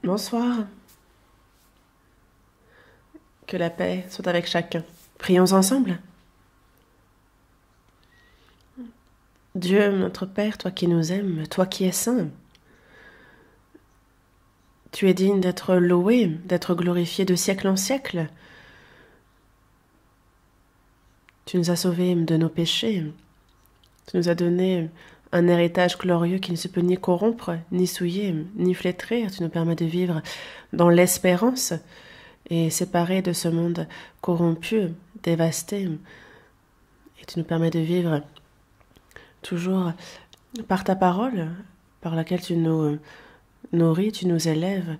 Bonsoir. Que la paix soit avec chacun. Prions ensemble. Dieu, notre Père, toi qui nous aimes, toi qui es saint, tu es digne d'être loué, d'être glorifié de siècle en siècle. Tu nous as sauvés de nos péchés. Tu nous as donné un héritage glorieux qui ne se peut ni corrompre, ni souiller, ni flétrir. Tu nous permets de vivre dans l'espérance et séparés de ce monde corrompu, dévasté. Et tu nous permets de vivre toujours par ta parole, par laquelle tu nous nourris, tu nous élèves.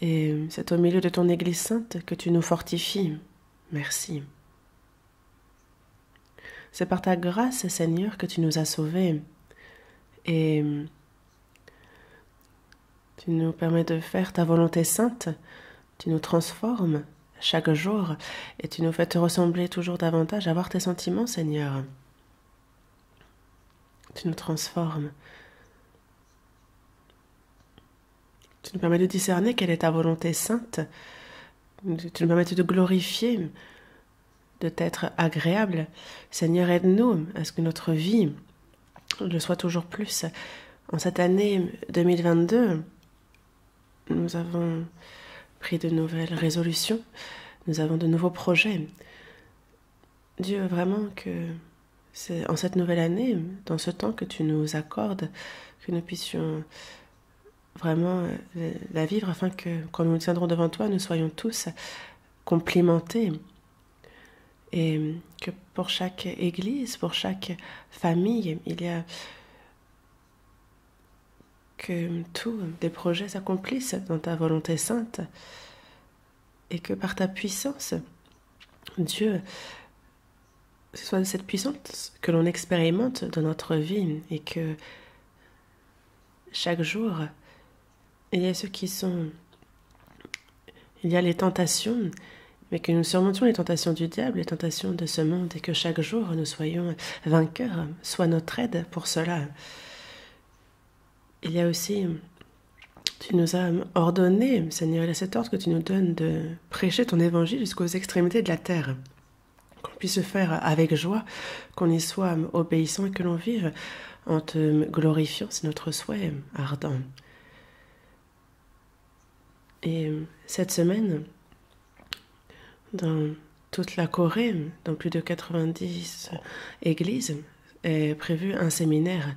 Et c'est au milieu de ton Église sainte que tu nous fortifies. Merci. C'est par ta grâce, Seigneur, que tu nous as sauvés. Et tu nous permets de faire ta volonté sainte. Tu nous transformes chaque jour et tu nous fais te ressembler toujours davantage à voir tes sentiments, Seigneur. Tu nous transformes. Tu nous permets de discerner quelle est ta volonté sainte. Tu nous permets de te glorifier, de t'être agréable. Seigneur, aide-nous à ce que notre vie le soit toujours plus. En cette année 2022, nous avons pris de nouvelles résolutions, nous avons de nouveaux projets. Dieu, vraiment que c'est en cette nouvelle année, dans ce temps que tu nous accordes, que nous puissions vraiment la vivre afin que quand nous nous tiendrons devant toi, nous soyons tous complimentés et que pour chaque église, pour chaque famille, il y a que tous des projets s'accomplissent dans ta volonté sainte et que par ta puissance, Dieu, ce soit cette puissance que l'on expérimente dans notre vie et que chaque jour, il y a ceux qui sont... Il y a les tentations, mais que nous surmontions les tentations du diable, les tentations de ce monde, et que chaque jour nous soyons vainqueurs. Sois notre aide pour cela. Il y a aussi... Tu nous as ordonné, Seigneur, il y a cet ordre que tu nous donnes de prêcher ton évangile jusqu'aux extrémités de la terre. Qu'on puisse le faire avec joie, qu'on y soit obéissant et que l'on vive en te glorifiant, c'est notre souhait ardent. Et cette semaine, dans toute la Corée, dans plus de 90 églises, est prévu un séminaire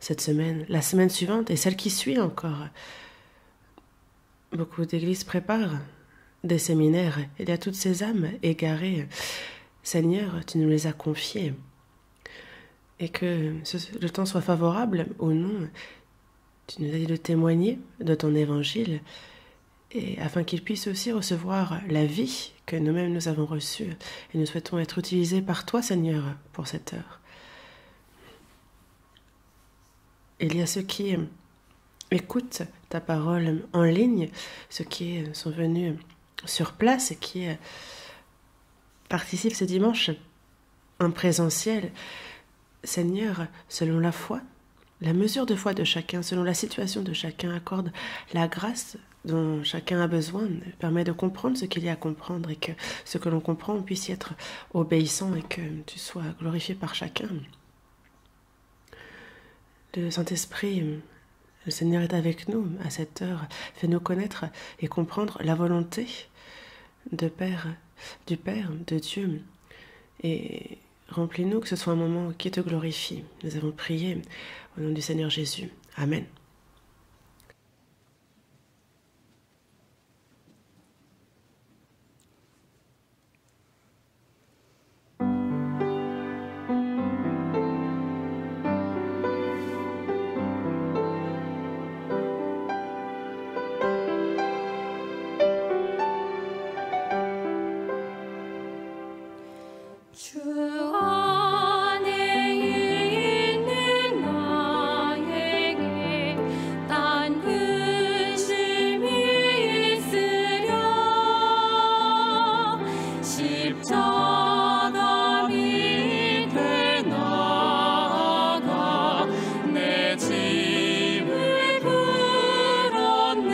cette semaine, la semaine suivante et celle qui suit encore. Beaucoup d'églises préparent des séminaires. Il y a toutes ces âmes égarées. Seigneur, tu nous les as confiées. Et que le temps soit favorable ou non, tu nous as dit de témoigner de ton évangile, et afin qu'ils puissent aussi recevoir la vie que nous-mêmes nous avons reçue. Et nous souhaitons être utilisés par toi, Seigneur, pour cette heure. Il y a ceux qui écoutent ta parole en ligne, ceux qui sont venus sur place et qui participent ce dimanche en présentiel. Seigneur, selon la foi, la mesure de foi de chacun, selon la situation de chacun, accorde la grâce dont chacun a besoin, permet de comprendre ce qu'il y a à comprendre et que ce que l'on comprend puisse y être obéissant et que tu sois glorifié par chacun. Le Saint-Esprit, le Seigneur est avec nous à cette heure, fais-nous connaître et comprendre la volonté du Père, de Dieu, et remplis-nous que ce soit un moment qui te glorifie. Nous avons prié au nom du Seigneur Jésus. Amen. 주 안에 있는 나에게 딴 근심이 있으랴 십자가 밑에 나가 내 짐을 풀었네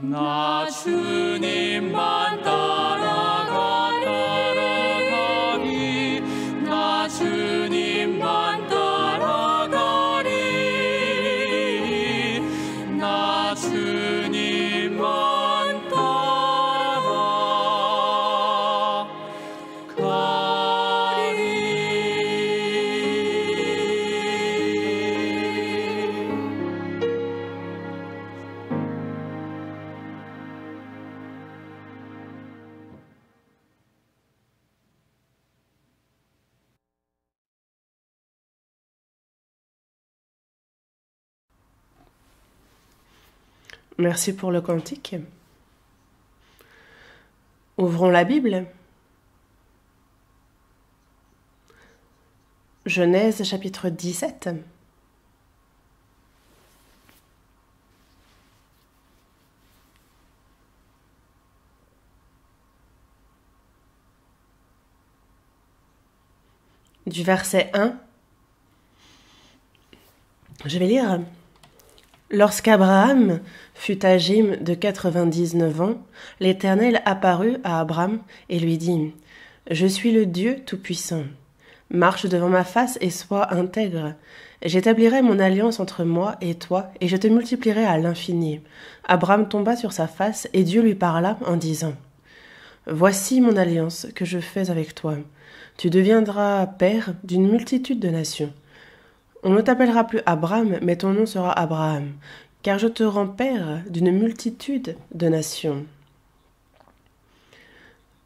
나 주님만 따라가리 나 주님만 따라가리 나 주님만 Merci pour le cantique. Ouvrons la Bible. Genèse chapitre 17. Du verset 1, je vais lire. Lorsqu'Abraham fut âgé de 99 ans, l'Éternel apparut à Abraham et lui dit : Je suis le Dieu Tout-Puissant. Marche devant ma face et sois intègre. J'établirai mon alliance entre moi et toi, et je te multiplierai à l'infini. Abraham tomba sur sa face, et Dieu lui parla en disant : Voici mon alliance que je fais avec toi. Tu deviendras père d'une multitude de nations. On ne t'appellera plus Abraham, mais ton nom sera Abraham, car je te rends père d'une multitude de nations.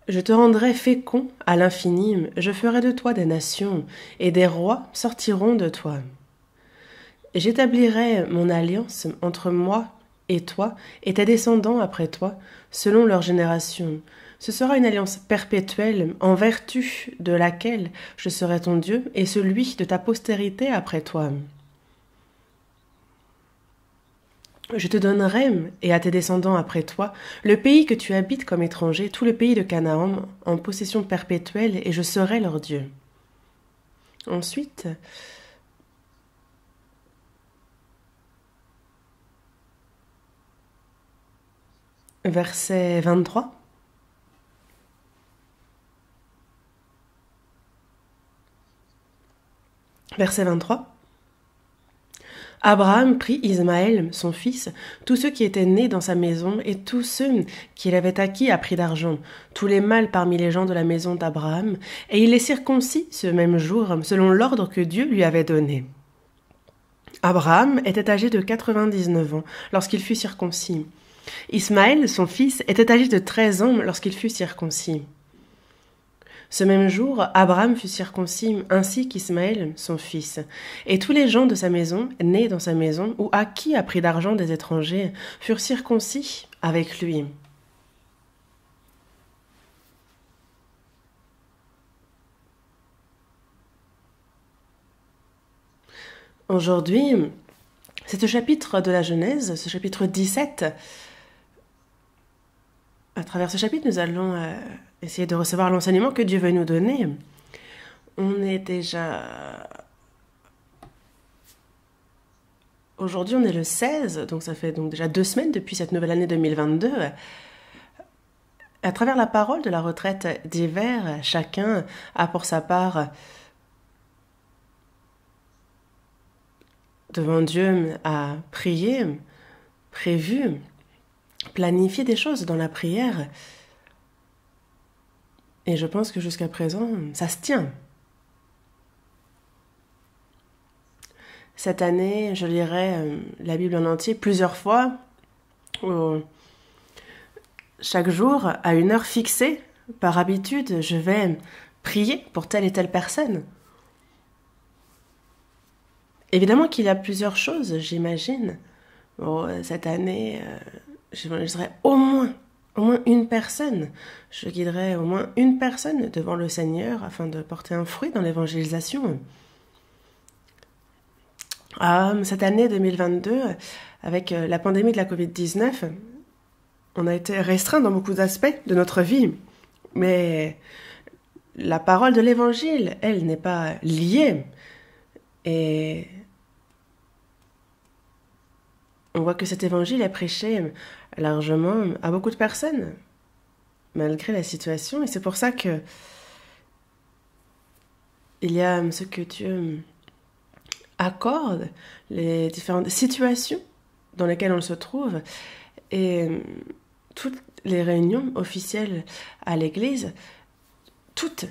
Je te rendrai fécond à l'infini, je ferai de toi des nations, et des rois sortiront de toi. J'établirai mon alliance entre moi et toi, et tes descendants après toi, selon leur génération. Ce sera une alliance perpétuelle, en vertu de laquelle je serai ton Dieu, et celui de ta postérité après toi. Je te donnerai, et à tes descendants après toi, le pays que tu habites comme étranger, tout le pays de Canaan, en possession perpétuelle, et je serai leur Dieu. Ensuite, verset 23. Verset 23. Abraham prit Ismaël, son fils, tous ceux qui étaient nés dans sa maison et tous ceux qu'il avait acquis à prix d'argent, tous les mâles parmi les gens de la maison d'Abraham, et il les circoncit ce même jour, selon l'ordre que Dieu lui avait donné. Abraham était âgé de 99 ans lorsqu'il fut circoncis. Ismaël, son fils, était âgé de 13 ans lorsqu'il fut circoncis. Ce même jour, Abraham fut circoncis, ainsi qu'Ismaël, son fils. Et tous les gens de sa maison, nés dans sa maison, ou acquis à prix d'argent des étrangers, furent circoncis avec lui. Aujourd'hui, c'est ce chapitre de la Genèse, ce chapitre 17. À travers ce chapitre, nous allons essayer de recevoir l'enseignement que Dieu veut nous donner. On est déjà... Aujourd'hui, on est le 16, donc ça fait donc déjà 2 semaines depuis cette nouvelle année 2022. À travers la parole de la retraite d'hiver, chacun a pour sa part devant Dieu à prier, prévu, planifier des choses dans la prière. Et je pense que jusqu'à présent, ça se tient. Cette année, je lirai la Bible en entier plusieurs fois, chaque jour, à une heure fixée. Par habitude, je vais prier pour telle et telle personne. Évidemment qu'il y a plusieurs choses, j'imagine. Bon, cette année, j'évangéliserai au moins une personne. Je guiderai au moins une personne devant le Seigneur afin de porter un fruit dans l'évangélisation. Cette année 2022, avec la pandémie de la Covid-19, on a été restreint dans beaucoup d'aspects de notre vie. Mais la parole de l'Évangile, elle, n'est pas liée. Et on voit que cet évangile est prêché largement à beaucoup de personnes, malgré la situation. Et c'est pour ça que il y a ce que Dieu accorde, les différentes situations dans lesquelles on se trouve, et toutes les réunions officielles à l'église, toutes.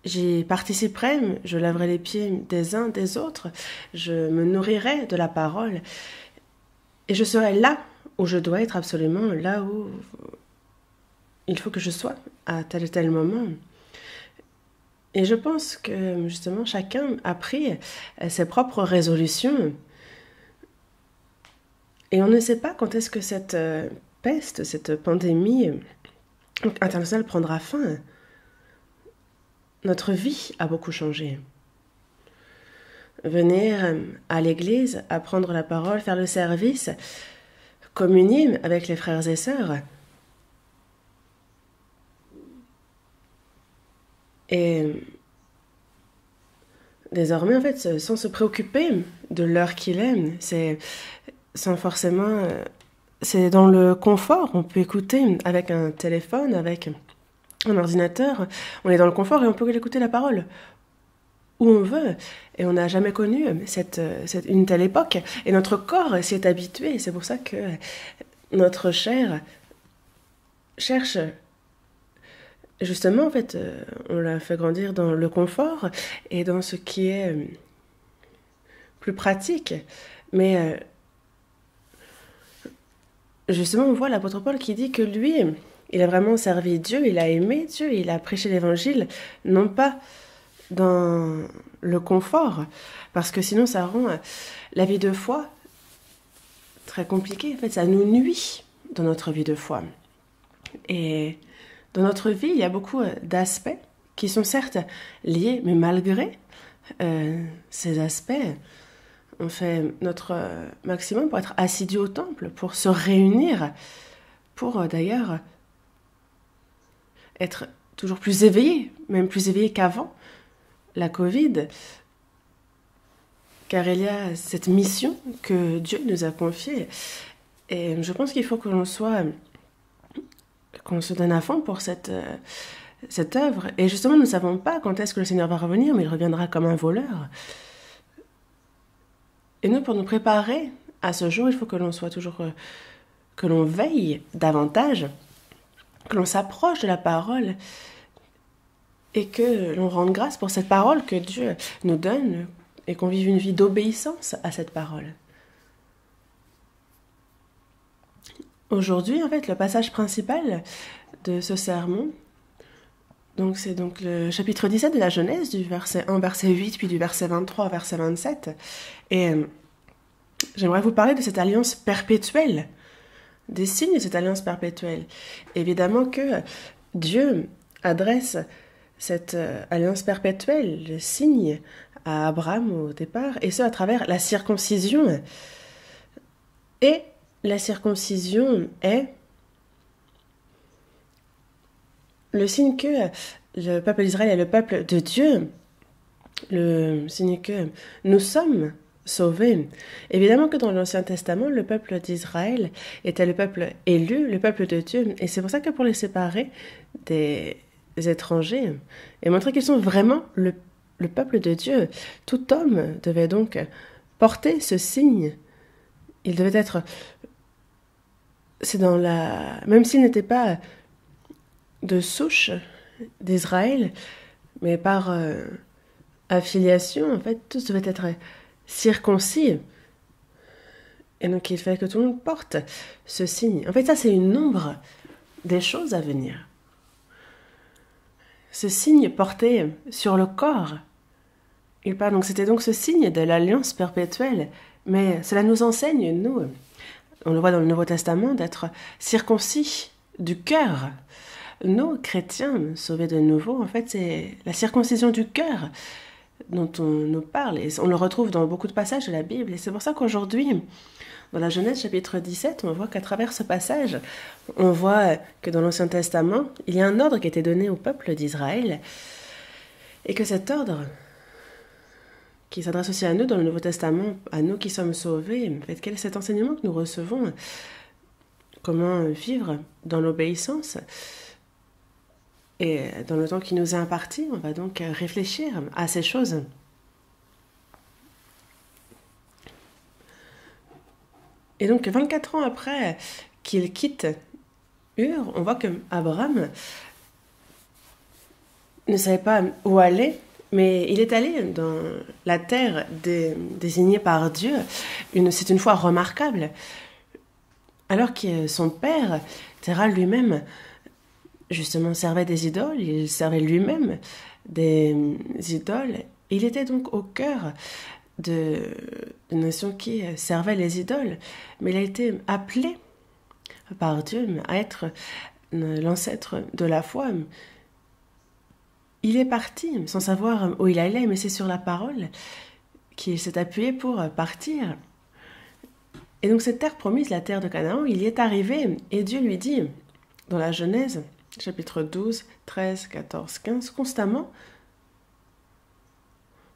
J'y participerai, je laverai les pieds des uns des autres, je me nourrirai de la parole, et je serai là où je dois être absolument, là où il faut que je sois à tel et tel moment. Et je pense que justement chacun a pris ses propres résolutions, et on ne sait pas quand est-ce que cette peste, cette pandémie internationale prendra fin. Notre vie a beaucoup changé. Venir à l'église, apprendre la parole, faire le service, communier avec les frères et sœurs. Et désormais, en fait, sans se préoccuper de l'heure qu'il est, c'est sans forcément... c'est dans le confort, on peut écouter avec un téléphone, avec un ordinateur, on est dans le confort et on peut écouter la parole où on veut. Et on n'a jamais connu une telle époque. Et notre corps s'y est habitué. C'est pour ça que notre chair cherche... Justement, en fait, on l'a fait grandir dans le confort et dans ce qui est plus pratique. Mais justement, on voit l'apôtre Paul qui dit que lui, il a vraiment servi Dieu, il a aimé Dieu, il a prêché l'évangile, non pas dans le confort, parce que sinon ça rend la vie de foi très compliquée. En fait, ça nous nuit dans notre vie de foi. Et dans notre vie, il y a beaucoup d'aspects qui sont certes liés, mais malgré ces aspects, on fait notre maximum pour être assidus au temple, pour se réunir, pour d'ailleurs être toujours plus éveillés, même plus éveillés qu'avant la Covid, car il y a cette mission que Dieu nous a confiée. Et je pense qu'il faut qu'on se donne à fond pour cette œuvre. Et justement, nous ne savons pas quand est-ce que le Seigneur va revenir, mais il reviendra comme un voleur. Et nous, pour nous préparer à ce jour, il faut que l'on soit toujours, que l'on veille davantage, que l'on s'approche de la parole et que l'on rende grâce pour cette parole que Dieu nous donne et qu'on vive une vie d'obéissance à cette parole. Aujourd'hui, en fait, le passage principal de ce sermon, c'est donc le chapitre 17 de la Genèse, du verset 1, verset 8, puis du verset 23 au verset 27. Et j'aimerais vous parler de cette alliance perpétuelle, des signes de cette alliance perpétuelle. Évidemment que Dieu adresse cette alliance perpétuelle, le signe, à Abraham au départ, et ce à travers la circoncision. Et la circoncision est le signe que le peuple d'Israël est le peuple de Dieu, le signe que nous sommes sauvés. Évidemment que dans l'Ancien Testament, le peuple d'Israël était le peuple élu, le peuple de Dieu, et c'est pour ça que pour les séparer des étrangers et montrer qu'ils sont vraiment le peuple de Dieu, tout homme devait donc porter ce signe. Il devait être... Même s'il n'était pas de souche d'Israël, mais par affiliation, en fait, tous devaient être circoncis. Et donc, il fallait que tout le monde porte ce signe. En fait, ça, c'est une ombre des choses à venir. Ce signe porté sur le corps. Donc, c'était donc ce signe de l'alliance perpétuelle. Mais cela nous enseigne, nous, on le voit dans le Nouveau Testament, d'être circoncis du cœur. Nous, chrétiens, sauvés de nouveau, en fait, c'est la circoncision du cœur dont on nous parle. Et on le retrouve dans beaucoup de passages de la Bible. Et c'est pour ça qu'aujourd'hui, dans la Genèse chapitre 17, on voit qu'à travers ce passage, on voit que dans l'Ancien Testament, il y a un ordre qui a été donné au peuple d'Israël. Et que cet ordre qui s'adresse aussi à nous dans le Nouveau Testament, à nous qui sommes sauvés. En fait, quel est cet enseignement que nous recevons? Comment vivre dans l'obéissance? Et dans le temps qui nous est imparti, on va donc réfléchir à ces choses. Et donc, 24 ans après qu'il quitte Ur, on voit que Abraham ne savait pas où aller, mais il est allé dans la terre désignée par Dieu. C'est une foi remarquable. Alors que son père, Terah lui-même, justement servait des idoles, il servait lui-même des idoles. Il était donc au cœur d'une nation qui servait les idoles, mais il a été appelé par Dieu à être l'ancêtre de la foi. Il est parti sans savoir où il allait, mais c'est sur la parole qu'il s'est appuyé pour partir. Et donc cette terre promise, la terre de Canaan, il y est arrivé, et Dieu lui dit, dans la Genèse, chapitre 12, 13, 14, 15, constamment,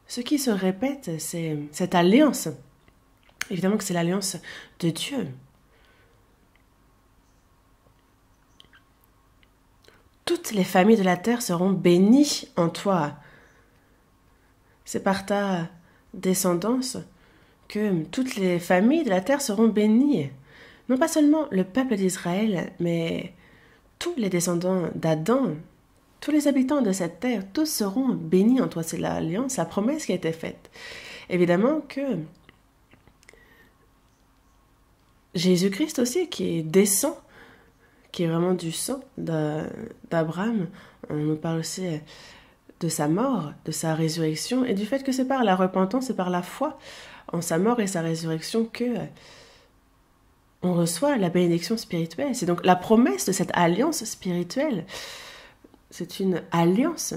ce qui se répète, c'est cette alliance. Évidemment que c'est l'alliance de Dieu. Toutes les familles de la terre seront bénies en toi. C'est par ta descendance que toutes les familles de la terre seront bénies. Non pas seulement le peuple d'Israël, mais tous les descendants d'Adam, tous les habitants de cette terre, tous seront bénis en toi. C'est l'alliance, la promesse qui a été faite. Évidemment que Jésus-Christ aussi, qui descend, qui est vraiment du sang d'Abraham, on nous parle aussi de sa mort, de sa résurrection, et du fait que c'est par la repentance et par la foi en sa mort et sa résurrection que on reçoit la bénédiction spirituelle. C'est donc la promesse de cette alliance spirituelle. C'est une alliance.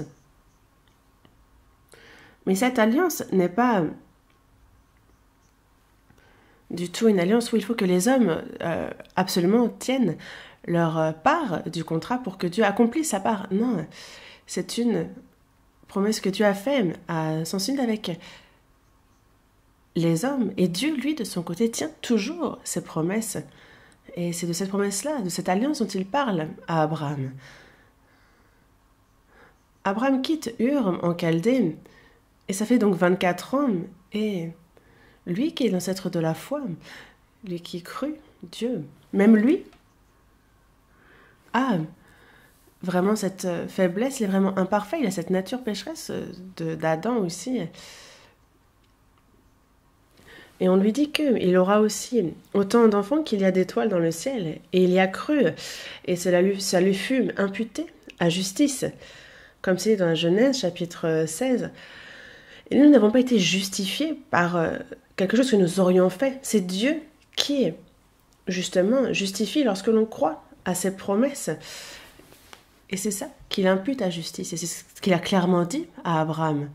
Mais cette alliance n'est pas du tout une alliance où il faut que les hommes absolument tiennent leur part du contrat pour que Dieu accomplisse sa part. Non, c'est une promesse que Dieu a faite à sens unique avec les hommes. Et Dieu, lui, de son côté, tient toujours ses promesses. Et c'est de cette promesse-là, de cette alliance dont il parle à Abraham. Abraham quitte Ur en Chaldée, et ça fait donc 24 ans, et lui qui est l'ancêtre de la foi, lui qui crut Dieu, même lui a vraiment cette faiblesse, il est vraiment imparfait, il a cette nature pécheresse d'Adam aussi. Et on lui dit qu'il aura aussi autant d'enfants qu'il y a d'étoiles dans le ciel, et il y a cru, et ça lui fut imputé à justice. Comme c'est dans la Genèse, chapitre 16. Et nous n'avons pas été justifiés par quelque chose que nous aurions fait. C'est Dieu qui, justement, justifie lorsque l'on croit à ses promesses. Et c'est ça qu'il impute à justice. Et c'est ce qu'il a clairement dit à Abraham.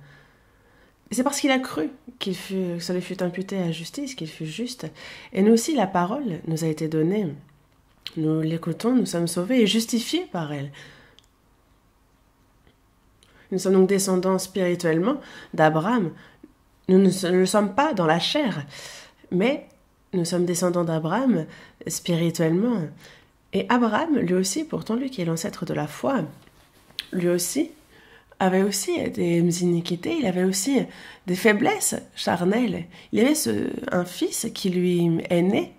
Et c'est parce qu'il a cru que ça lui fut imputé à justice, qu'il fut juste. Et nous aussi, la parole nous a été donnée. Nous l'écoutons, nous sommes sauvés et justifiés par elle. Nous sommes donc descendants spirituellement d'Abraham. Nous ne sommes pas dans la chair, mais nous sommes descendants d'Abraham spirituellement. Et Abraham, lui aussi, pourtant lui qui est l'ancêtre de la foi, lui aussi avait aussi des iniquités, il avait aussi des faiblesses charnelles. Il avait un fils qui lui est né.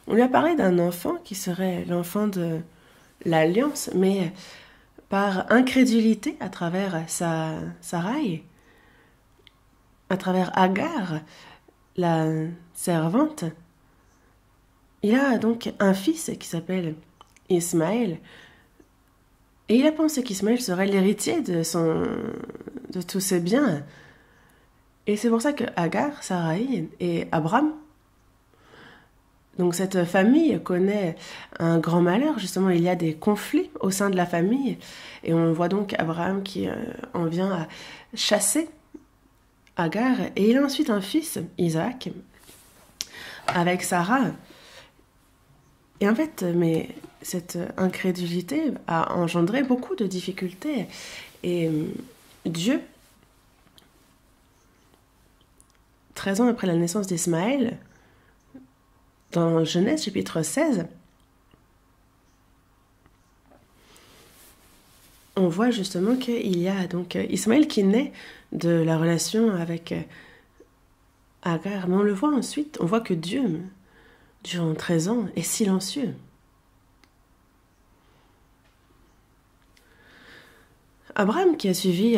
On lui a parlé d'un enfant qui serait l'enfant de l'alliance, mais par incrédulité à travers Sarai, à travers Agar, la servante, il a donc un fils qui s'appelle Ismaël. Et il a pensé qu'Ismaël serait l'héritier de tous ses biens. Et c'est pour ça que Agar, Sarai et Abraham, donc cette famille connaît un grand malheur, justement il y a des conflits au sein de la famille, et on voit donc Abraham qui en vient à chasser Agar, et il a ensuite un fils, Isaac, avec Sarah. Et en fait, mais cette incrédulité a engendré beaucoup de difficultés, et Dieu 13 ans après la naissance d'Ismaël, dans Genèse chapitre 16, on voit justement qu'il y a donc Ismaël qui naît de la relation avec Agar. Mais on le voit ensuite, on voit que Dieu, durant 13 ans, est silencieux. Abraham qui a suivi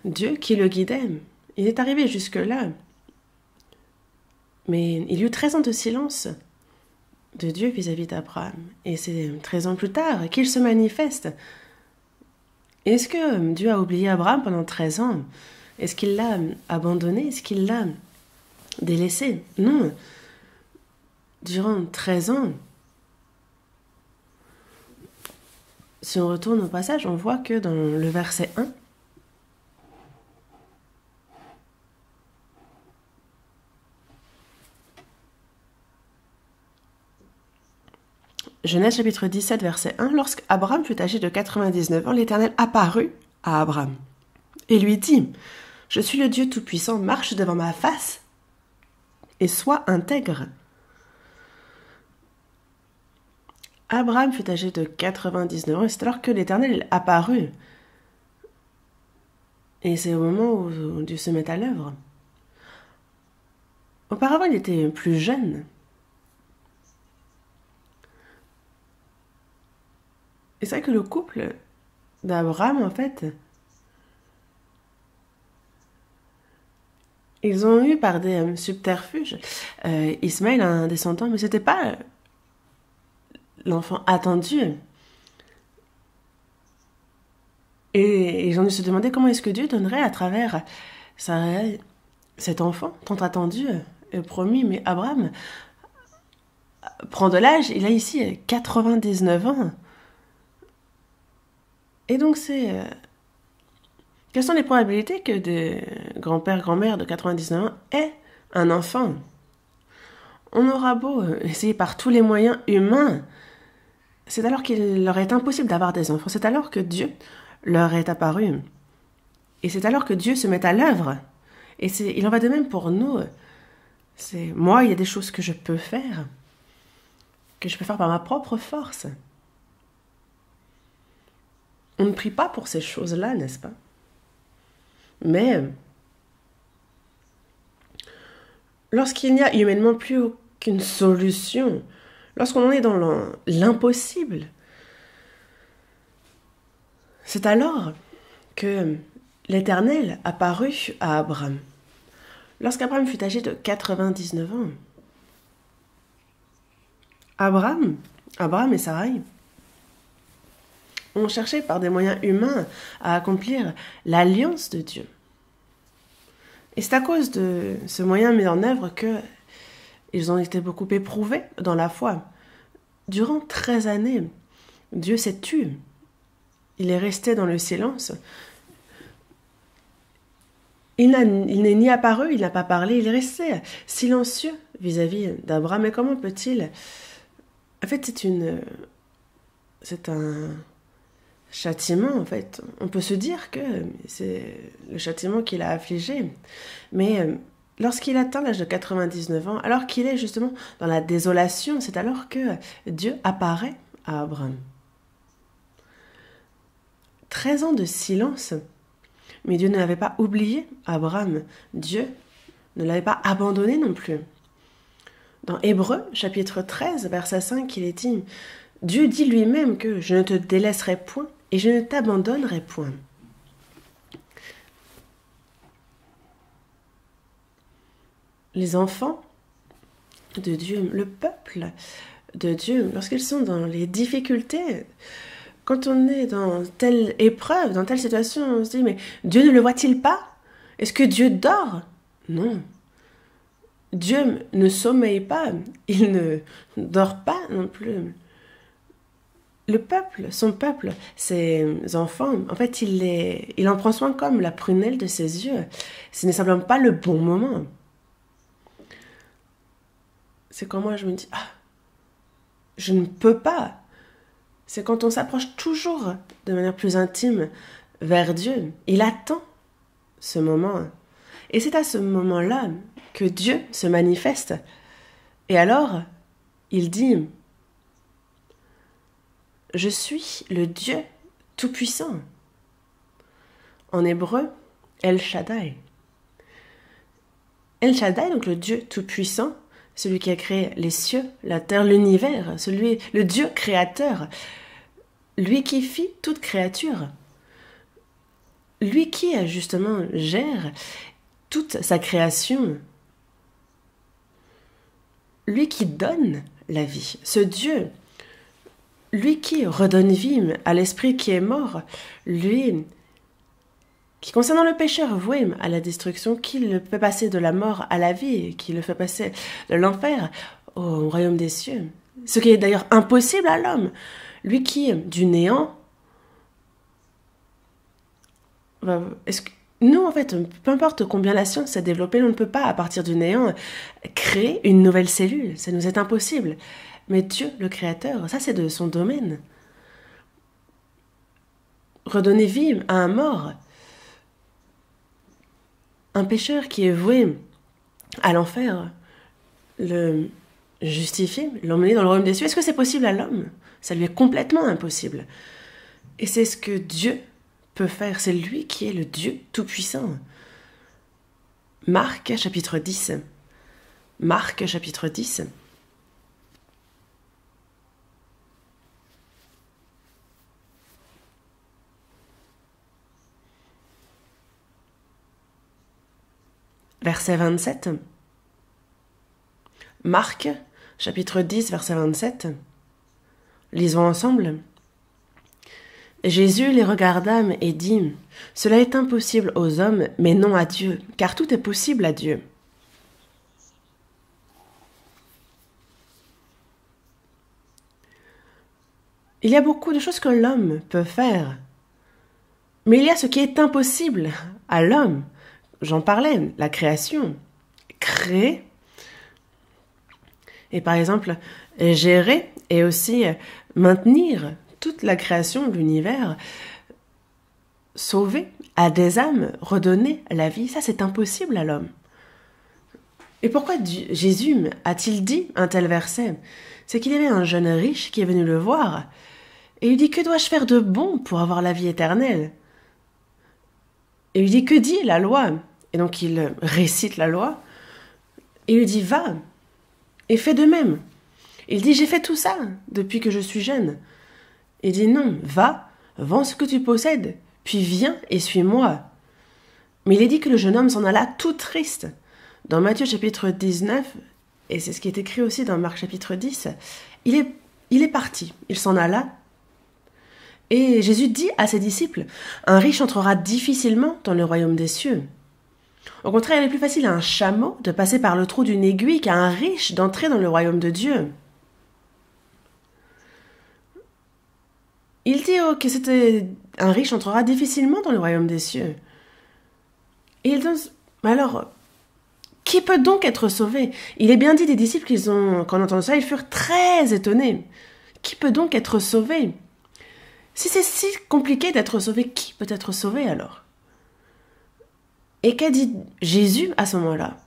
Dieu qui le guidait, il est arrivé jusque-là. Mais il y eut 13 ans de silence de Dieu vis-à-vis d'Abraham. Et c'est 13 ans plus tard qu'il se manifeste. Est-ce que Dieu a oublié Abraham pendant 13 ans? Est-ce qu'il l'a abandonné? Est-ce qu'il l'a délaissé? Non. Durant 13 ans, si on retourne au passage, on voit que dans le verset 1, Genèse chapitre 17, verset 1, lorsqu'Abraham fut âgé de 99 ans, l'Éternel apparut à Abraham et lui dit, « Je suis le Dieu Tout-Puissant, marche devant ma face et sois intègre. » Abraham fut âgé de 99 ans et c'est alors que l'Éternel apparut. Et c'est au moment où Dieu se met à l'œuvre. Auparavant, il était plus jeune. Et c'est vrai que le couple d'Abraham, en fait, ils ont eu par des subterfuges Ismaël, un descendant, mais c'était pas l'enfant attendu. Et ils ont dû se demander comment est-ce que Dieu donnerait à travers cet enfant tant attendu et promis. Mais Abraham prend de l'âge, il a ici 99 ans. Et donc quelles sont les probabilités que des grands-pères, grand-mères de 99 ans aient un enfant? On aura beau essayer par tous les moyens humains, c'est alors qu'il leur est impossible d'avoir des enfants. C'est alors que Dieu leur est apparu. Et c'est alors que Dieu se met à l'œuvre. Et il en va de même pour nous. Moi, il y a des choses que je peux faire par ma propre force. On ne prie pas pour ces choses-là, n'est-ce pas? Mais lorsqu'il n'y a humainement plus aucune solution, lorsqu'on en est dans l'impossible, c'est alors que l'Éternel apparut à Abraham. Lorsqu'Abraham fut âgé de 99 ans, Abraham et Sarai ont cherché par des moyens humains à accomplir l'alliance de Dieu. Et c'est à cause de ce moyen mis en œuvre qu'ils ont été beaucoup éprouvés dans la foi. Durant 13 années, Dieu s'est tu. Il est resté dans le silence. Il n'est ni apparu, il n'a pas parlé, il est resté silencieux vis-à-vis d'Abraham. Mais comment peut-il... En fait, c'est un châtiment, en fait. On peut se dire que c'est le châtiment qui l'a affligé. Mais lorsqu'il atteint l'âge de 99 ans, alors qu'il est justement dans la désolation, c'est alors que Dieu apparaît à Abraham. 13 ans de silence, mais Dieu ne l'avait pas oublié, Abraham. Dieu ne l'avait pas abandonné non plus. Dans Hébreux, chapitre 13, verset 5, il est dit « Dieu dit lui-même que je ne te délaisserai point et je ne t'abandonnerai point. » Les enfants de Dieu, le peuple de Dieu, lorsqu'ils sont dans les difficultés, quand on est dans telle épreuve, dans telle situation, on se dit « Mais Dieu ne le voit-il pas? Est-ce que Dieu dort? » Non. Dieu ne sommeille pas, il ne dort pas non plus. Le peuple, son peuple, ses enfants, en fait, il en prend soin comme la prunelle de ses yeux. Ce n'est simplement pas le bon moment. C'est quand moi je me dis, je ne peux pas. C'est quand on s'approche toujours de manière plus intime vers Dieu. Il attend ce moment. Et c'est à ce moment-là que Dieu se manifeste. Et alors, il dit, « Je suis le Dieu tout-puissant ». En hébreu, El Shaddai. El Shaddai, donc le Dieu tout-puissant, celui qui a créé les cieux, la terre, l'univers, le Dieu créateur, lui qui fit toute créature, lui qui justement gère toute sa création, lui qui donne la vie, ce Dieu, lui qui redonne vie à l'esprit qui est mort, lui qui concernant le pécheur voué à la destruction, qui le fait passer de la mort à la vie, qui le fait passer de l'enfer au royaume des cieux, ce qui est d'ailleurs impossible à l'homme, lui qui, du néant, nous, en fait, peu importe combien la science s'est développée, on ne peut pas, à partir du néant, créer une nouvelle cellule. Ça nous est impossible. Mais Dieu, le Créateur, ça c'est de son domaine. Redonner vie à un mort, un pécheur qui est voué à l'enfer, le justifier, l'emmener dans le royaume des cieux. Est-ce que c'est possible à l'homme? Ça lui est complètement impossible. Et c'est ce que Dieu peut faire. C'est lui qui est le Dieu tout-puissant. Marc, chapitre 10. Marc, chapitre 10. Verset 27. Marc, chapitre 10, verset 27. Lisons ensemble. Jésus les regarda et dit, « Cela est impossible aux hommes, mais non à Dieu, car tout est possible à Dieu. » Il y a beaucoup de choses que l'homme peut faire, mais il y a ce qui est impossible à l'homme. J'en parlais, la création. Créer, et par exemple, gérer et aussi maintenir toute la création de l'univers, sauver à des âmes, redonner la vie, ça c'est impossible à l'homme. Et pourquoi Jésus a-t-il dit un tel verset? C'est qu'il y avait un jeune riche qui est venu le voir, et il dit, « Que dois-je faire de bon pour avoir la vie éternelle ?» Et il dit, « Que dit la loi ?» Et donc il récite la loi, et il lui dit, « Va, et fais de même. » Il dit, « J'ai fait tout ça depuis que je suis jeune. » Il dit, « Non, va, vends ce que tu possèdes, puis viens et suis-moi. » Mais il est dit que le jeune homme s'en alla tout triste. Dans Matthieu chapitre 19, et c'est ce qui est écrit aussi dans Marc chapitre 10, il est parti, il s'en alla. Et Jésus dit à ses disciples, « Un riche entrera difficilement dans le royaume des cieux. » Au contraire, il est plus facile à un chameau de passer par le trou d'une aiguille qu'à un riche d'entrer dans le royaume de Dieu. Il dit que c'était un riche entrera difficilement dans le royaume des cieux. Et il donne, alors, qui peut donc être sauvé? Il est bien dit des disciples quand on entend ça, ils furent très étonnés. Qui peut donc être sauvé? Si c'est si compliqué d'être sauvé, qui peut être sauvé alors? Et qu'a dit Jésus à ce moment-là?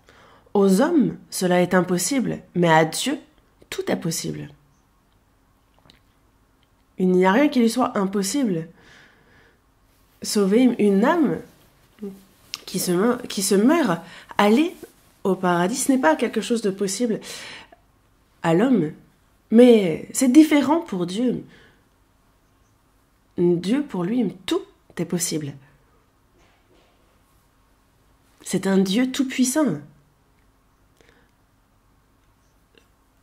Aux hommes, cela est impossible, mais à Dieu, tout est possible. Il n'y a rien qui lui soit impossible. Sauver une âme qui se meurt, aller au paradis, ce n'est pas quelque chose de possible à l'homme, mais c'est différent pour Dieu. Dieu, pour lui, tout est possible. C'est un Dieu tout-puissant.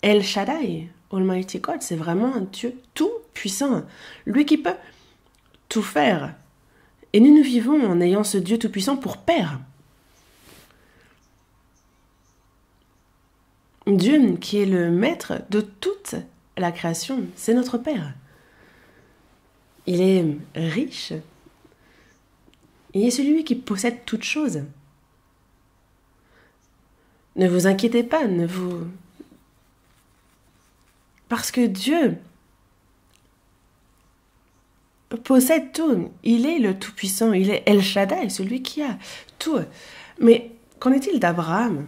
El Shaddai, Almighty God, c'est vraiment un Dieu tout-puissant. Lui qui peut tout faire. Et nous vivons en ayant ce Dieu tout-puissant pour Père. Dieu qui est le maître de toute la création, c'est notre Père. Il est riche. Il est celui qui possède toutes choses. Ne vous inquiétez pas, parce que Dieu possède tout. Il est le Tout-Puissant. Il est El Shaddai, celui qui a tout. Mais qu'en est-il d'Abraham?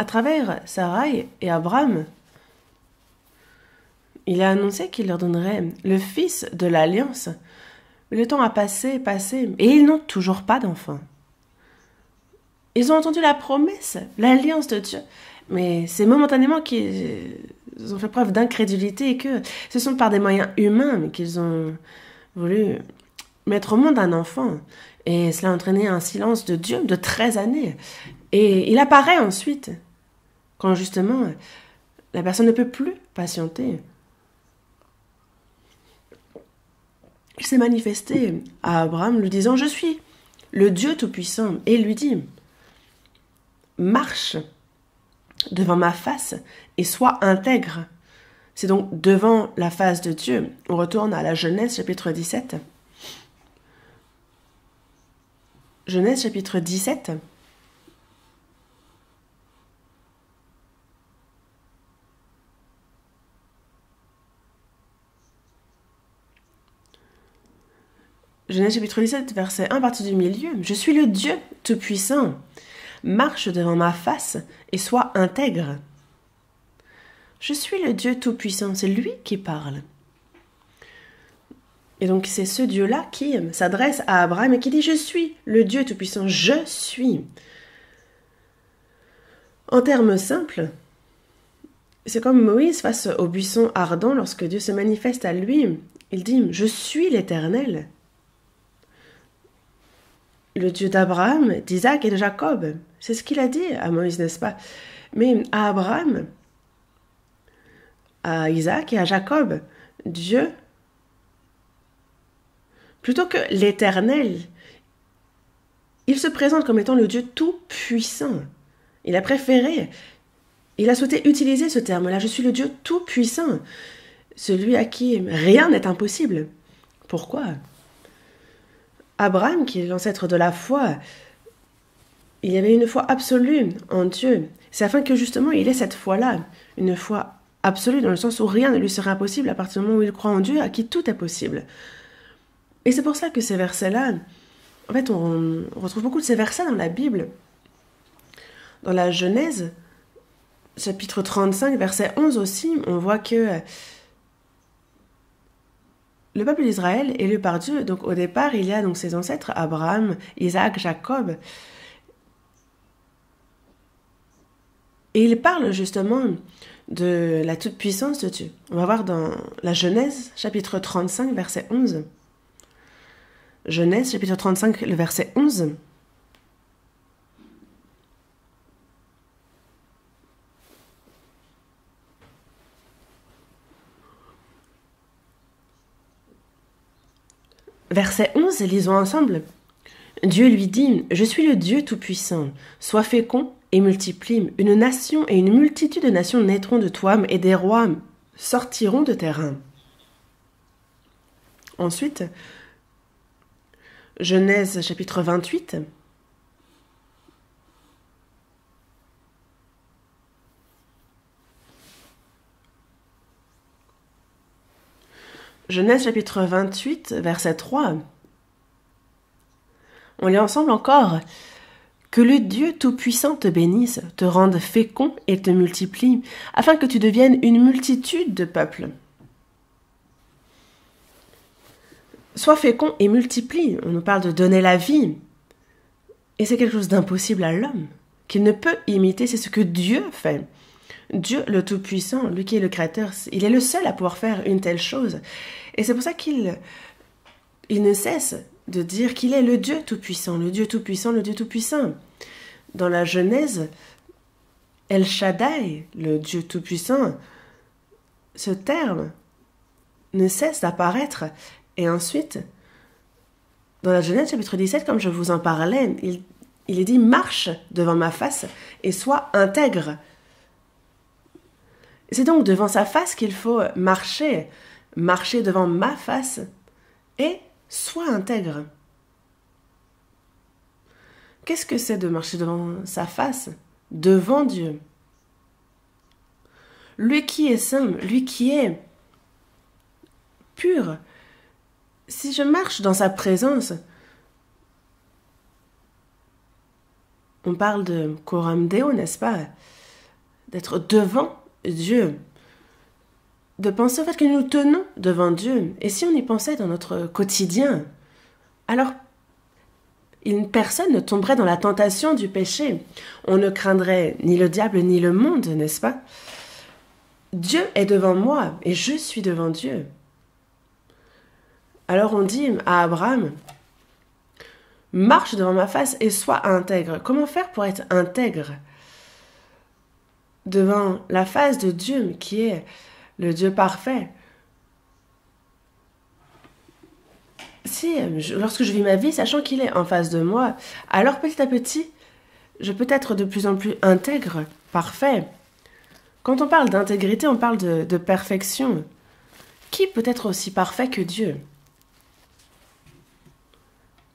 à travers Sarai et Abraham, il a annoncé qu'il leur donnerait le fils de l'alliance. Mais le temps a passé, et ils n'ont toujours pas d'enfant. Ils ont entendu la promesse, l'alliance de Dieu, mais c'est momentanément qu'ils ont fait preuve d'incrédulité et que ce sont par des moyens humains qu'ils ont voulu mettre au monde un enfant. Et cela a entraîné un silence de Dieu de 13 années. Et il apparaît ensuite, quand justement la personne ne peut plus patienter. Il s'est manifesté à Abraham lui disant « Je suis le Dieu Tout-Puissant » et il lui dit « Marche devant ma face et sois intègre ». C'est donc devant la face de Dieu. On retourne à la Genèse chapitre 17. Genèse chapitre 17. Genèse chapitre 17, verset 1, partie du milieu. « Je suis le Dieu Tout-Puissant. Marche devant ma face et sois intègre. » Je suis le Dieu Tout-Puissant. C'est lui qui parle. Et donc c'est ce Dieu-là qui s'adresse à Abraham et qui dit « Je suis le Dieu Tout-Puissant. Je suis. » En termes simples, c'est comme Moïse face au buisson ardent lorsque Dieu se manifeste à lui. Il dit « Je suis l'Éternel. » Le Dieu d'Abraham, d'Isaac et de Jacob. C'est ce qu'il a dit à Moïse, n'est-ce pas? Mais à Abraham, à Isaac et à Jacob, Dieu, plutôt que l'Éternel, il se présente comme étant le Dieu tout-puissant. Il a préféré, il a souhaité utiliser ce terme-là. Je suis le Dieu tout-puissant, celui à qui rien n'est impossible. Pourquoi? Abraham, qui est l'ancêtre de la foi, il y avait une foi absolue en Dieu. C'est afin que justement il ait cette foi-là, une foi absolue dans le sens où rien ne lui serait impossible à partir du moment où il croit en Dieu, à qui tout est possible. Et c'est pour ça que ces versets-là, en fait, on retrouve beaucoup de ces versets dans la Bible. Dans la Genèse, chapitre 35, verset 11 aussi, on voit que le peuple d'Israël élu par Dieu, donc au départ, il y a donc ses ancêtres, Abraham, Isaac, Jacob. Et il parle justement de la toute-puissance de Dieu. On va voir dans la Genèse, chapitre 35, verset 11. Genèse, chapitre 35, le verset 11. Verset 11, lisons ensemble. Dieu lui dit, « Je suis le Dieu Tout-Puissant. Sois fécond et multiplie. Une nation et une multitude de nations naîtront de toi, et des rois sortiront de tes reins. » Ensuite, Genèse chapitre 28. Genèse chapitre 28, verset 3. On lit ensemble encore. « Que le Dieu Tout-Puissant te bénisse, te rende fécond et te multiplie, afin que tu deviennes une multitude de peuples. » Sois fécond et multiplie. On nous parle de donner la vie. Et c'est quelque chose d'impossible à l'homme, qu'il ne peut imiter. C'est ce que Dieu fait. Dieu, le Tout-Puissant, lui qui est le Créateur, il est le seul à pouvoir faire une telle chose. Et c'est pour ça qu'il ne cesse de dire qu'il est le Dieu Tout-Puissant, le Dieu Tout-Puissant, le Dieu Tout-Puissant. Dans la Genèse, El Shaddai, le Dieu Tout-Puissant, ce terme ne cesse d'apparaître. Et ensuite, dans la Genèse chapitre 17, comme je vous en parlais, il est dit « Marche devant ma face et sois intègre ». C'est donc devant sa face qu'il faut marcher, marcher devant ma face et sois intègre. Qu'est-ce que c'est de marcher devant sa face, devant Dieu? Lui qui est saint, lui qui est pur. Si je marche dans sa présence, on parle de coram deo, n'est-ce pas? d'être devant Dieu, de penser au fait que nous tenons devant Dieu. Et si on y pensait dans notre quotidien, alors une personne ne tomberait dans la tentation du péché. On ne craindrait ni le diable ni le monde, n'est-ce pas? Dieu est devant moi et je suis devant Dieu. Alors on dit à Abraham, marche devant ma face et sois intègre. Comment faire pour être intègre devant la face de Dieu qui est le Dieu parfait? Lorsque je vis ma vie, sachant qu'il est en face de moi, alors petit à petit, je peux être de plus en plus intègre, parfait. Quand on parle d'intégrité, on parle de perfection. Qui peut être aussi parfait que Dieu?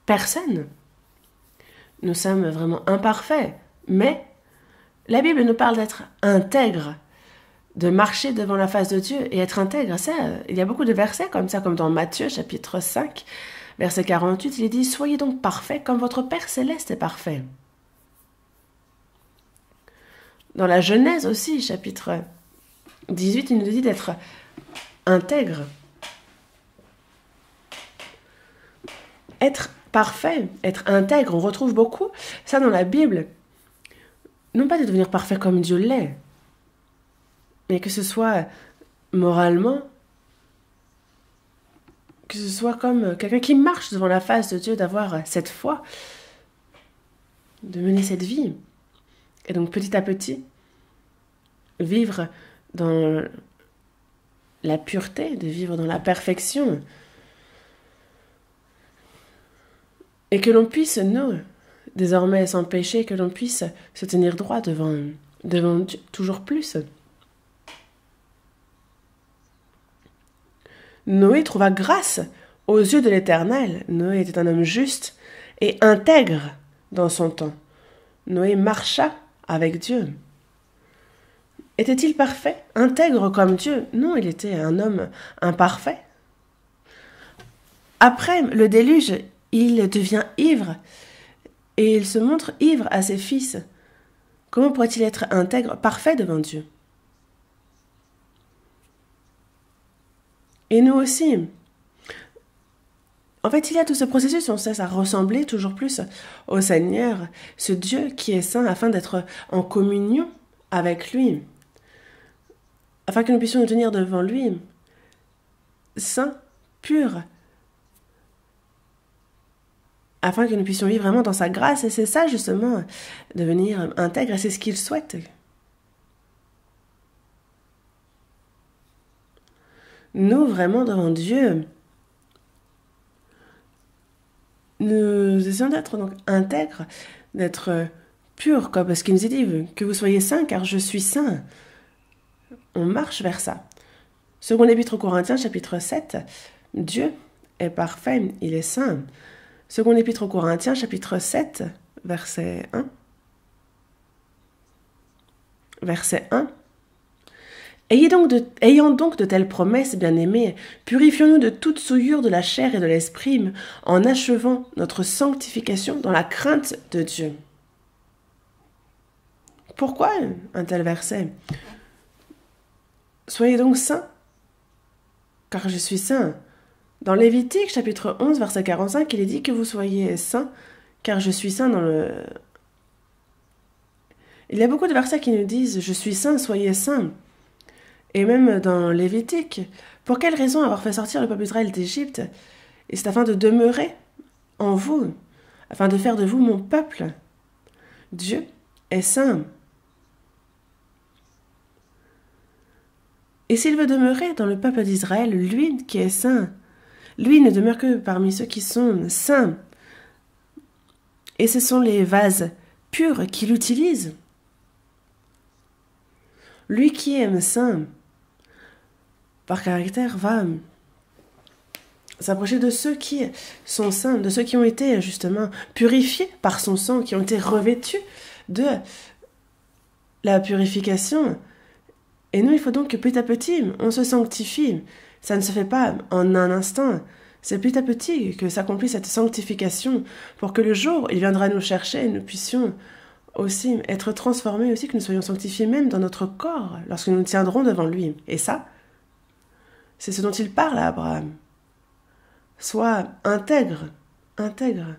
Personne. Nous sommes vraiment imparfaits, mais la Bible nous parle d'être intègre, de marcher devant la face de Dieu et être intègre. Ça, il y a beaucoup de versets comme ça, comme dans Matthieu chapitre 5, verset 48, il dit « Soyez donc parfaits comme votre Père céleste est parfait ». Dans la Genèse aussi, chapitre 18, il nous dit d'être intègre. Être parfait, être intègre, on retrouve beaucoup ça dans la Bible. Non pas de devenir parfait comme Dieu l'est, mais que ce soit moralement, que ce soit comme quelqu'un qui marche devant la face de Dieu, d'avoir cette foi, de mener cette vie. Et donc petit à petit, vivre dans la pureté, de vivre dans la perfection. Et que l'on puisse, nous, désormais sans péché, que l'on puisse se tenir droit devant Dieu, toujours plus. Noé trouva grâce aux yeux de l'Éternel. Noé était un homme juste et intègre dans son temps. Noé marcha avec Dieu. Était-il parfait, intègre comme Dieu? Non, il était un homme imparfait. Après le déluge, il devient ivre et il se montre ivre à ses fils. Comment pourrait-il être intègre, parfait devant Dieu? Et nous aussi. En fait, il y a tout ce processus, on cesse à ressembler toujours plus au Seigneur, ce Dieu qui est saint, afin d'être en communion avec lui, afin que nous puissions nous tenir devant lui, saint, pur, afin que nous puissions vivre vraiment dans sa grâce. Et c'est ça, justement, devenir intègre, et c'est ce qu'il souhaite. Nous, vraiment, devant Dieu, nous essayons d'être donc intègres, d'être purs, quoi, parce qu'il nous est dit que vous soyez saints, car je suis saint. On marche vers ça. Seconde épître aux Corinthiens, chapitre 7, Dieu est parfait, il est saint. Seconde épître aux Corinthiens, chapitre 7, verset 1. Verset 1. Ayant donc de telles promesses, bien-aimés, purifions-nous de toute souillure de la chair et de l'esprit, en achevant notre sanctification dans la crainte de Dieu. Pourquoi un tel verset? Soyez donc saints, car je suis saint. Dans Lévitique, chapitre 11, verset 45, il est dit que vous soyez saints, car je suis saint Il y a beaucoup de versets qui nous disent « Je suis saint, soyez saints ». Et même dans Lévitique, pour quelle raison avoir fait sortir le peuple d'Israël d'Égypte? Et c'est afin de demeurer en vous, afin de faire de vous mon peuple. Dieu est saint. Et s'il veut demeurer dans le peuple d'Israël, lui qui est saint, lui ne demeure que parmi ceux qui sont saints. Et ce sont les vases purs qu'il utilise. Lui qui est saint, par caractère, va s'approcher de ceux qui sont saints, de ceux qui ont été justement purifiés par son sang, qui ont été revêtus de la purification. Et nous, il faut donc que petit à petit, on se sanctifie. Ça ne se fait pas en un instant. C'est petit à petit que s'accomplit cette sanctification pour que le jour où il viendra nous chercher, nous puissions aussi être transformés, aussi que nous soyons sanctifiés même dans notre corps lorsque nous nous tiendrons devant lui. Et ça, c'est ce dont il parle à Abraham. Sois intègre, intègre.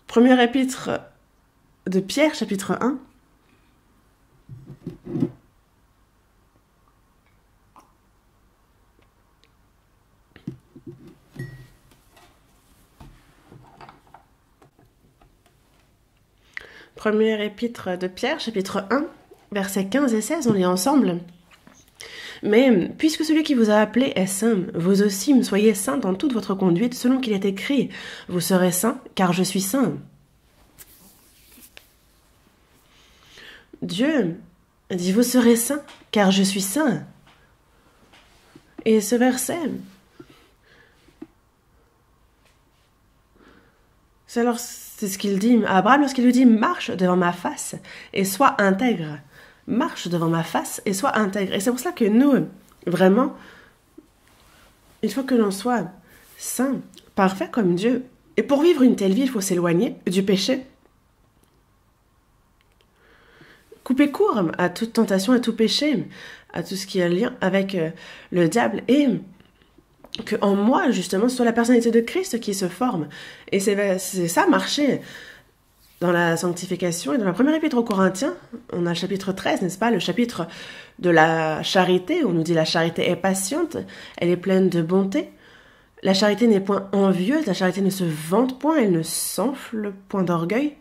Première épître de Pierre, chapitre 1. Première épître de Pierre, chapitre 1, versets 15 et 16, on lit ensemble. Mais puisque celui qui vous a appelé est saint, vous aussi soyez saints dans toute votre conduite, selon qu'il est écrit, vous serez saints, car je suis saint. Dieu dit, vous serez saints, car je suis saint. Et ce verset, c'est ce qu'il dit à Abraham lorsqu'il lui dit, marche devant ma face et sois intègre. Marche devant ma face et sois intègre. Et c'est pour cela que nous, vraiment, il faut que l'on soit saint, parfait comme Dieu. Et pour vivre une telle vie, il faut s'éloigner du péché. Couper court à toute tentation, à tout péché, à tout ce qui a lien avec le diable. Et que en moi, justement, ce soit la personnalité de Christ qui se forme. Et c'est ça, marcher dans la sanctification. Et dans la première épître aux Corinthiens, on a le chapitre 13, n'est-ce pas? Le chapitre de la charité, où on nous dit la charité est patiente, elle est pleine de bonté. La charité n'est point envieuse, la charité ne se vante point, elle ne s'enfle point d'orgueil,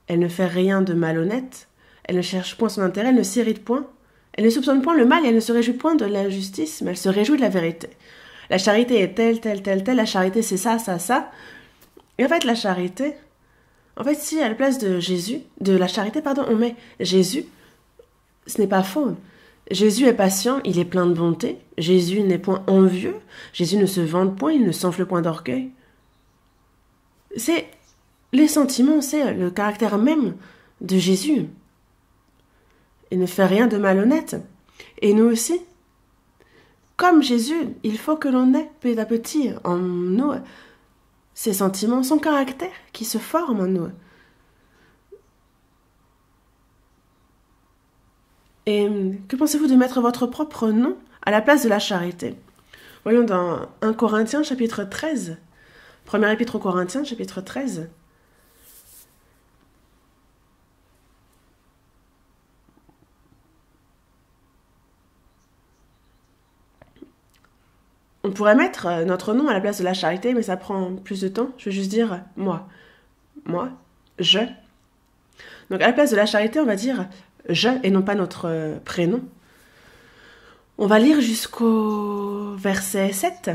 elle ne fait rien de malhonnête, elle ne cherche point son intérêt, elle ne s'irrite point, elle ne soupçonne point le mal et elle ne se réjouit point de l'injustice, mais elle se réjouit de la vérité. La charité est telle, la charité c'est ça, ça, ça. Et en fait, la charité, si à la place de Jésus, de la charité, pardon, on met Jésus, ce n'est pas faux. Jésus est patient, il est plein de bonté. Jésus n'est point envieux. Jésus ne se vante point, il ne s'enfle point d'orgueil. C'est les sentiments, c'est le caractère même de Jésus. Il ne fait rien de malhonnête. Et nous aussi, comme Jésus, il faut que l'on ait petit à petit en nous ces sentiments, son caractère qui se forme en nous. Et que pensez-vous de mettre votre propre nom à la place de la charité? Voyons dans 1 Corinthiens chapitre 13, première épître aux Corinthiens chapitre 13. On pourrait mettre notre nom à la place de la charité, mais ça prend plus de temps. Je vais juste dire moi. Moi, je. Donc à la place de la charité, on va dire je et non pas notre prénom. On va lire jusqu'au verset 7,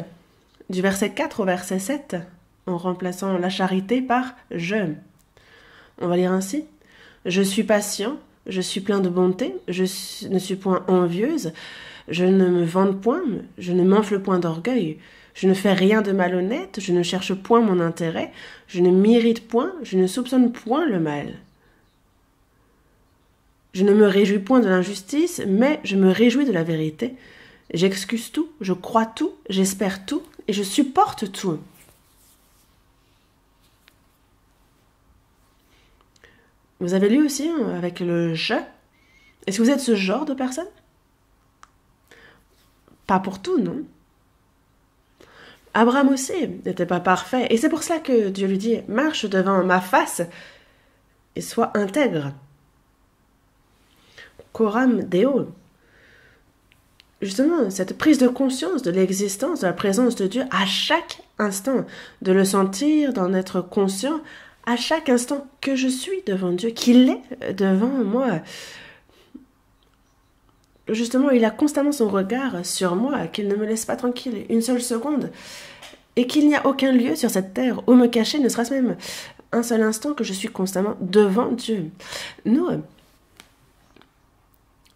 du verset 4 au verset 7, en remplaçant la charité par je. On va lire ainsi. Je suis patient, je suis plein de bonté, je ne suis point envieuse, je ne me vante point, je ne m'enfle point d'orgueil, je ne fais rien de malhonnête, je ne cherche point mon intérêt, je ne m'irrite point, je ne soupçonne point le mal. Je ne me réjouis point de l'injustice, mais je me réjouis de la vérité. J'excuse tout, je crois tout, j'espère tout, et je supporte tout. Vous avez lu aussi avec le « je ». Est-ce que vous êtes ce genre de personne? Pas pour tout, non? Abraham aussi n'était pas parfait, et c'est pour cela que Dieu lui dit « Marche devant ma face et sois intègre ». Coram Deo. Justement, cette prise de conscience de l'existence, de la présence de Dieu à chaque instant, de le sentir, d'en être conscient à chaque instant que je suis devant Dieu, qu'il est devant moi. Justement, il a constamment son regard sur moi, qu'il ne me laisse pas tranquille une seule seconde, et qu'il n'y a aucun lieu sur cette terre où me cacher, ne serait-ce même un seul instant que je suis constamment devant Dieu. Nous,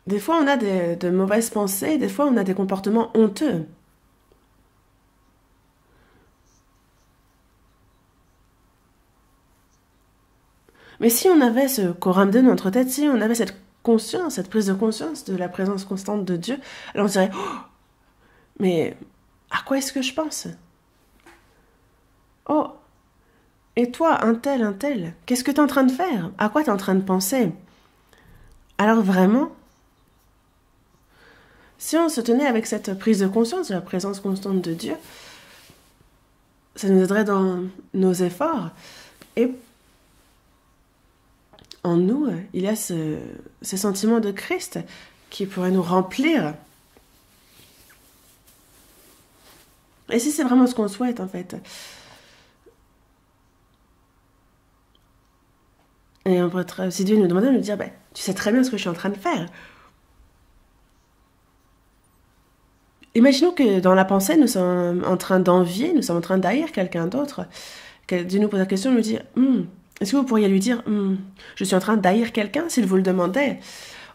des fois on a de mauvaises pensées, des fois on a des comportements honteux. Mais si on avait ce coram Deo dans notre tête, si on avait cette conscience, cette prise de conscience de la présence constante de Dieu, alors on se dirait oh, mais à quoi est-ce que je pense? Oh, Et toi, un tel, qu'est-ce que tu es en train de faire? À quoi tu es en train de penser? Alors vraiment, si on se tenait avec cette prise de conscience de la présence constante de Dieu, ça nous aiderait dans nos efforts. Et en nous, il y a ces sentiments de Christ qui pourraient nous remplir. Et si c'est vraiment ce qu'on souhaite, en fait. Et on pourrait, si Dieu nous demandait de nous dire, ben, tu sais très bien ce que je suis en train de faire. Imaginons que dans la pensée, nous sommes en train d'envier, nous sommes en train d'haïr quelqu'un d'autre. Dieu nous pose la question, nous dit, est-ce que vous pourriez lui dire, je suis en train d'haïr quelqu'un, s'il vous le demandait,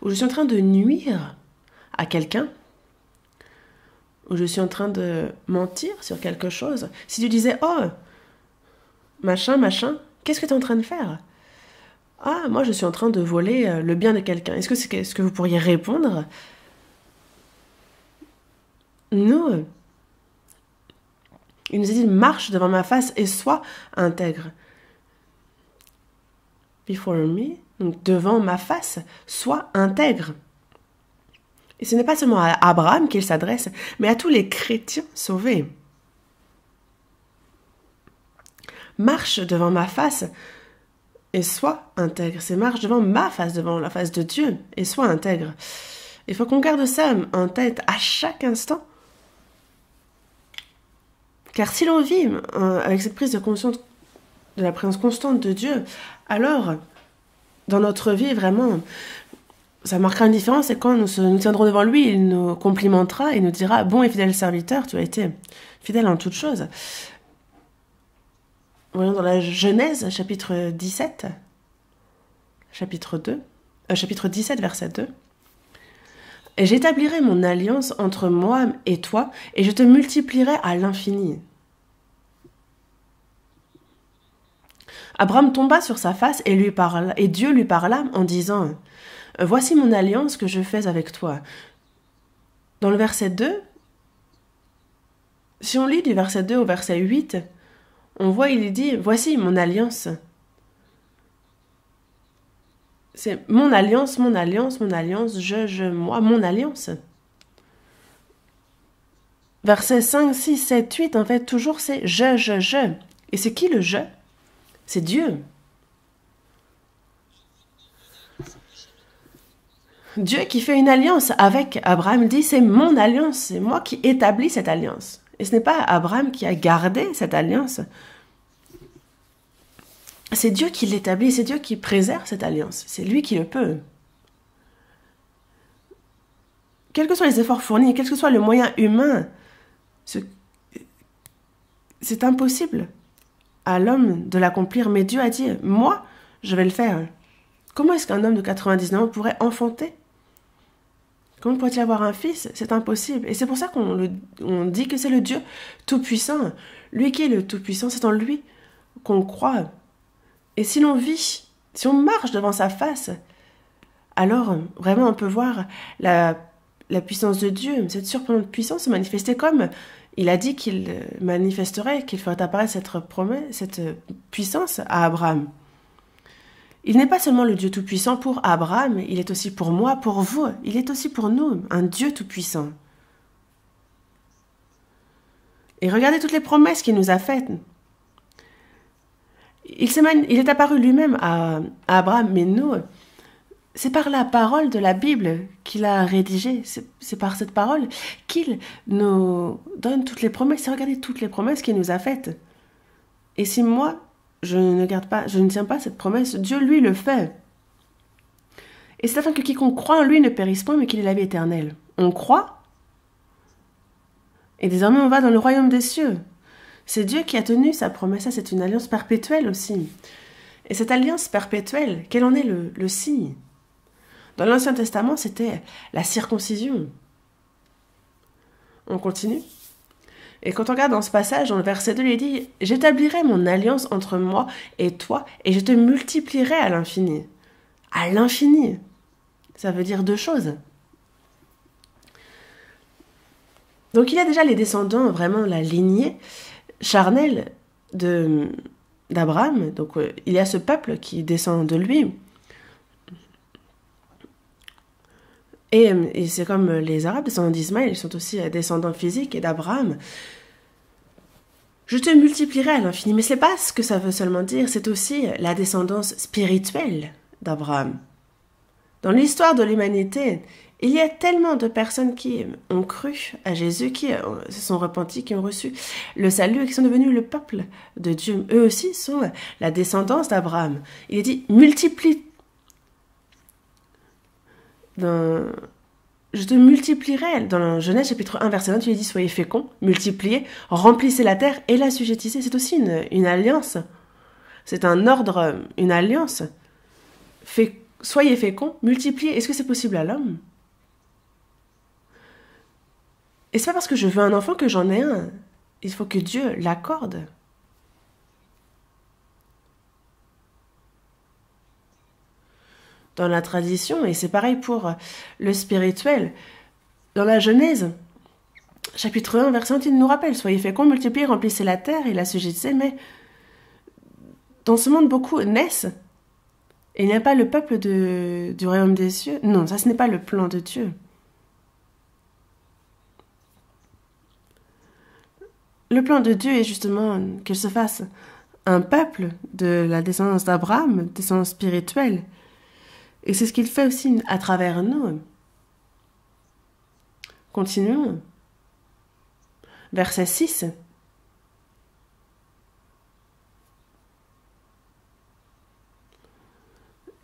ou je suis en train de nuire à quelqu'un, ou je suis en train de mentir sur quelque chose. Si tu disais, oh, machin, qu'est-ce que tu es en train de faire? Ah, moi je suis en train de voler le bien de quelqu'un. Est-ce que c'est ce que vous pourriez répondre? Non. Il nous a dit, marche devant ma face et sois intègre. Before me, donc devant ma face, sois intègre. Et ce n'est pas seulement à Abraham qu'il s'adresse, mais à tous les chrétiens sauvés. Marche devant ma face et sois intègre. C'est marche devant ma face, devant la face de Dieu, et sois intègre. Il faut qu'on garde ça en tête à chaque instant. Car si l'on vit avec cette prise de conscience de la présence constante de Dieu, alors, dans notre vie, vraiment, ça marquera une différence. Et quand nous tiendrons devant lui, il nous complimentera et nous dira « Bon et fidèle serviteur, tu as été fidèle en toutes choses. » Voyons dans la Genèse, chapitre 17, chapitre 17, verset 2. « Et j'établirai mon alliance entre moi et toi, et je te multiplierai à l'infini. » Abraham tomba sur sa face et Dieu lui parla en disant « Voici mon alliance que je fais avec toi. » Dans le verset 2, si on lit du verset 2 au verset 8, on voit, il dit « Voici mon alliance. » C'est mon alliance, moi, mon alliance. Versets 5, 6, 7, 8, en fait, toujours c'est je. Et c'est qui le je? C'est Dieu. Dieu qui fait une alliance avec Abraham dit c'est mon alliance, c'est moi qui établis cette alliance. Et ce n'est pas Abraham qui a gardé cette alliance. C'est Dieu qui l'établit, c'est Dieu qui préserve cette alliance. C'est lui qui le peut. Quels que soient les efforts fournis, quel que soit le moyen humain, c'est impossible à l'homme de l'accomplir. Mais Dieu a dit, moi, je vais le faire. Comment est-ce qu'un homme de 99 ans pourrait enfanter? Comment pourrait-il avoir un fils? C'est impossible. Et c'est pour ça qu'on dit que c'est le Dieu tout-puissant. Lui qui est le tout-puissant, c'est en lui qu'on croit. Et si l'on vit, si on marche devant sa face, alors vraiment on peut voir la puissance de Dieu, cette surprenante puissance se manifester comme il a dit qu'il manifesterait, qu'il ferait apparaître cette puissance à Abraham. Il n'est pas seulement le Dieu tout-puissant pour Abraham, il est aussi pour moi, pour vous, il est aussi pour nous, un Dieu tout-puissant. Et regardez toutes les promesses qu'il nous a faites. Il est apparu lui-même à Abraham, mais nous, c'est par la parole de la Bible qu'il a rédigée. C'est par cette parole qu'il nous donne toutes les promesses. Regardez toutes les promesses qu'il nous a faites. Et si moi, je ne tiens pas cette promesse, Dieu, lui, le fait. Et c'est afin que quiconque croit en lui ne périsse point, mais qu'il ait la vie éternelle. On croit, et désormais on va dans le royaume des cieux. C'est Dieu qui a tenu sa promesse. Ça, c'est une alliance perpétuelle aussi. Et cette alliance perpétuelle, quel en est le signe? Dans l'Ancien Testament, c'était la circoncision. On continue. Et quand on regarde dans ce passage, dans le verset 2, il dit « J'établirai mon alliance entre moi et toi, et je te multiplierai à l'infini. » À l'infini. Ça veut dire deux choses. Donc il y a déjà les descendants, vraiment la lignée charnelle d'Abraham. Donc il y a ce peuple qui descend de lui. Et c'est comme les Arabes, descendants d'Ismaël, ils sont aussi descendants physiques et d'Abraham. Je te multiplierai à l'infini. Mais ce n'est pas ce que ça veut seulement dire, c'est aussi la descendance spirituelle d'Abraham. Dans l'histoire de l'humanité, il y a tellement de personnes qui ont cru à Jésus, qui se sont repentis, qui ont reçu le salut et qui sont devenus le peuple de Dieu. Eux aussi sont la descendance d'Abraham. Il est dit multiplie. Je te multiplierai. Dans Genèse chapitre 1 verset 20, il est dit soyez féconds, multipliez, remplissez la terre et l'assujettissez. C'est aussi une alliance. C'est un ordre, une alliance. Soyez féconds, multipliez. Est-ce que c'est possible à l'homme? Et c'est pas parce que je veux un enfant que j'en ai un. Il faut que Dieu l'accorde. Dans la tradition, et c'est pareil pour le spirituel, dans la Genèse, chapitre 1, verset 1, il nous rappelle, soyez féconds, multipliez, remplissez la terre et l'assujettissez, mais dans ce monde, beaucoup naissent, et il n'y a pas le peuple du royaume des cieux. Non, ça ce n'est pas le plan de Dieu. Le plan de Dieu est justement qu'il se fasse un peuple de la descendance d'Abraham, descendance spirituelle. Et c'est ce qu'il fait aussi à travers nous. Continuons. Verset 6.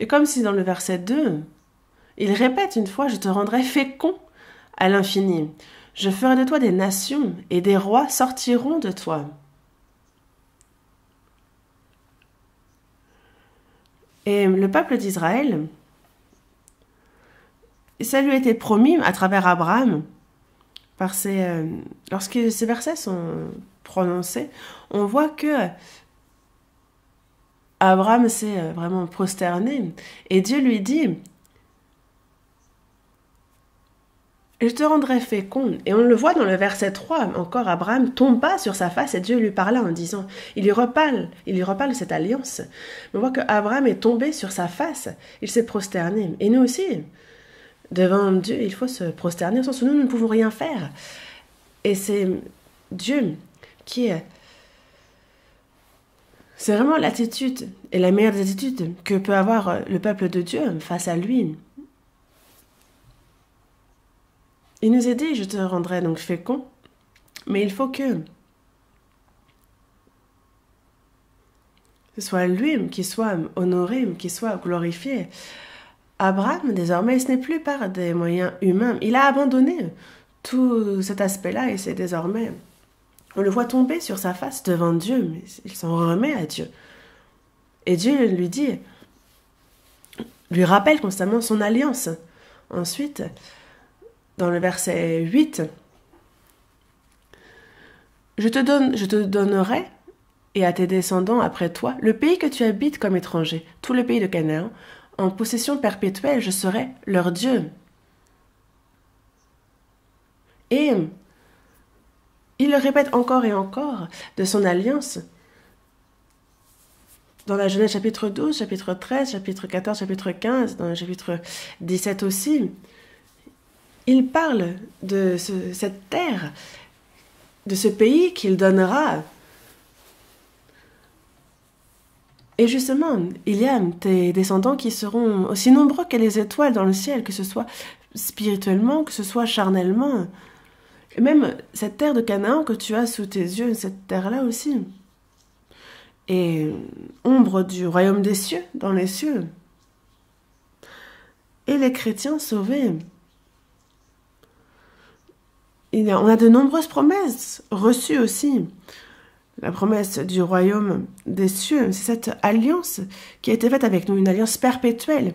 Et comme si dans le verset 2, il répète une fois, je te rendrai fécond à l'infini. Je ferai de toi des nations et des rois sortiront de toi. Et le peuple d'Israël, ça lui a été promis à travers Abraham. Lorsque ces versets sont prononcés, on voit que Abraham s'est vraiment prosterné. Et Dieu lui dit, je te rendrai fécond. Et on le voit dans le verset 3, encore Abraham tomba sur sa face et Dieu lui parla en disant, il lui reparle de cette alliance. Mais on voit que Abraham est tombé sur sa face, il s'est prosterné. Et nous aussi, devant Dieu, il faut se prosterner, au sens où nous ne pouvons rien faire. Et c'est Dieu qui est... C'est vraiment l'attitude et la meilleure des attitudes que peut avoir le peuple de Dieu face à lui. Il nous a dit, je te rendrai donc fécond, mais il faut que ce soit lui qui soit honoré, qui soit glorifié. Abraham, désormais, ce n'est plus par des moyens humains. Il a abandonné tout cet aspect-là et c'est désormais... On le voit tomber sur sa face devant Dieu, mais il s'en remet à Dieu. Et Dieu lui rappelle constamment son alliance. Ensuite, dans le verset 8, je te donnerai, et à tes descendants après toi, le pays que tu habites comme étranger, tout le pays de Canaan, en possession perpétuelle, je serai leur Dieu. Et il le répète encore et encore de son alliance. Dans la Genèse chapitre 12, chapitre 13, chapitre 14, chapitre 15, dans le chapitre 17 aussi, il parle de cette terre, de ce pays qu'il donnera. Et justement, il y a tes descendants qui seront aussi nombreux que les étoiles dans le ciel, que ce soit spirituellement, que ce soit charnellement. Et même cette terre de Canaan que tu as sous tes yeux, cette terre-là aussi. Et ombre du royaume des cieux, dans les cieux. Et les chrétiens sauvés. On a de nombreuses promesses reçues aussi. La promesse du royaume des cieux, c'est cette alliance qui a été faite avec nous, une alliance perpétuelle.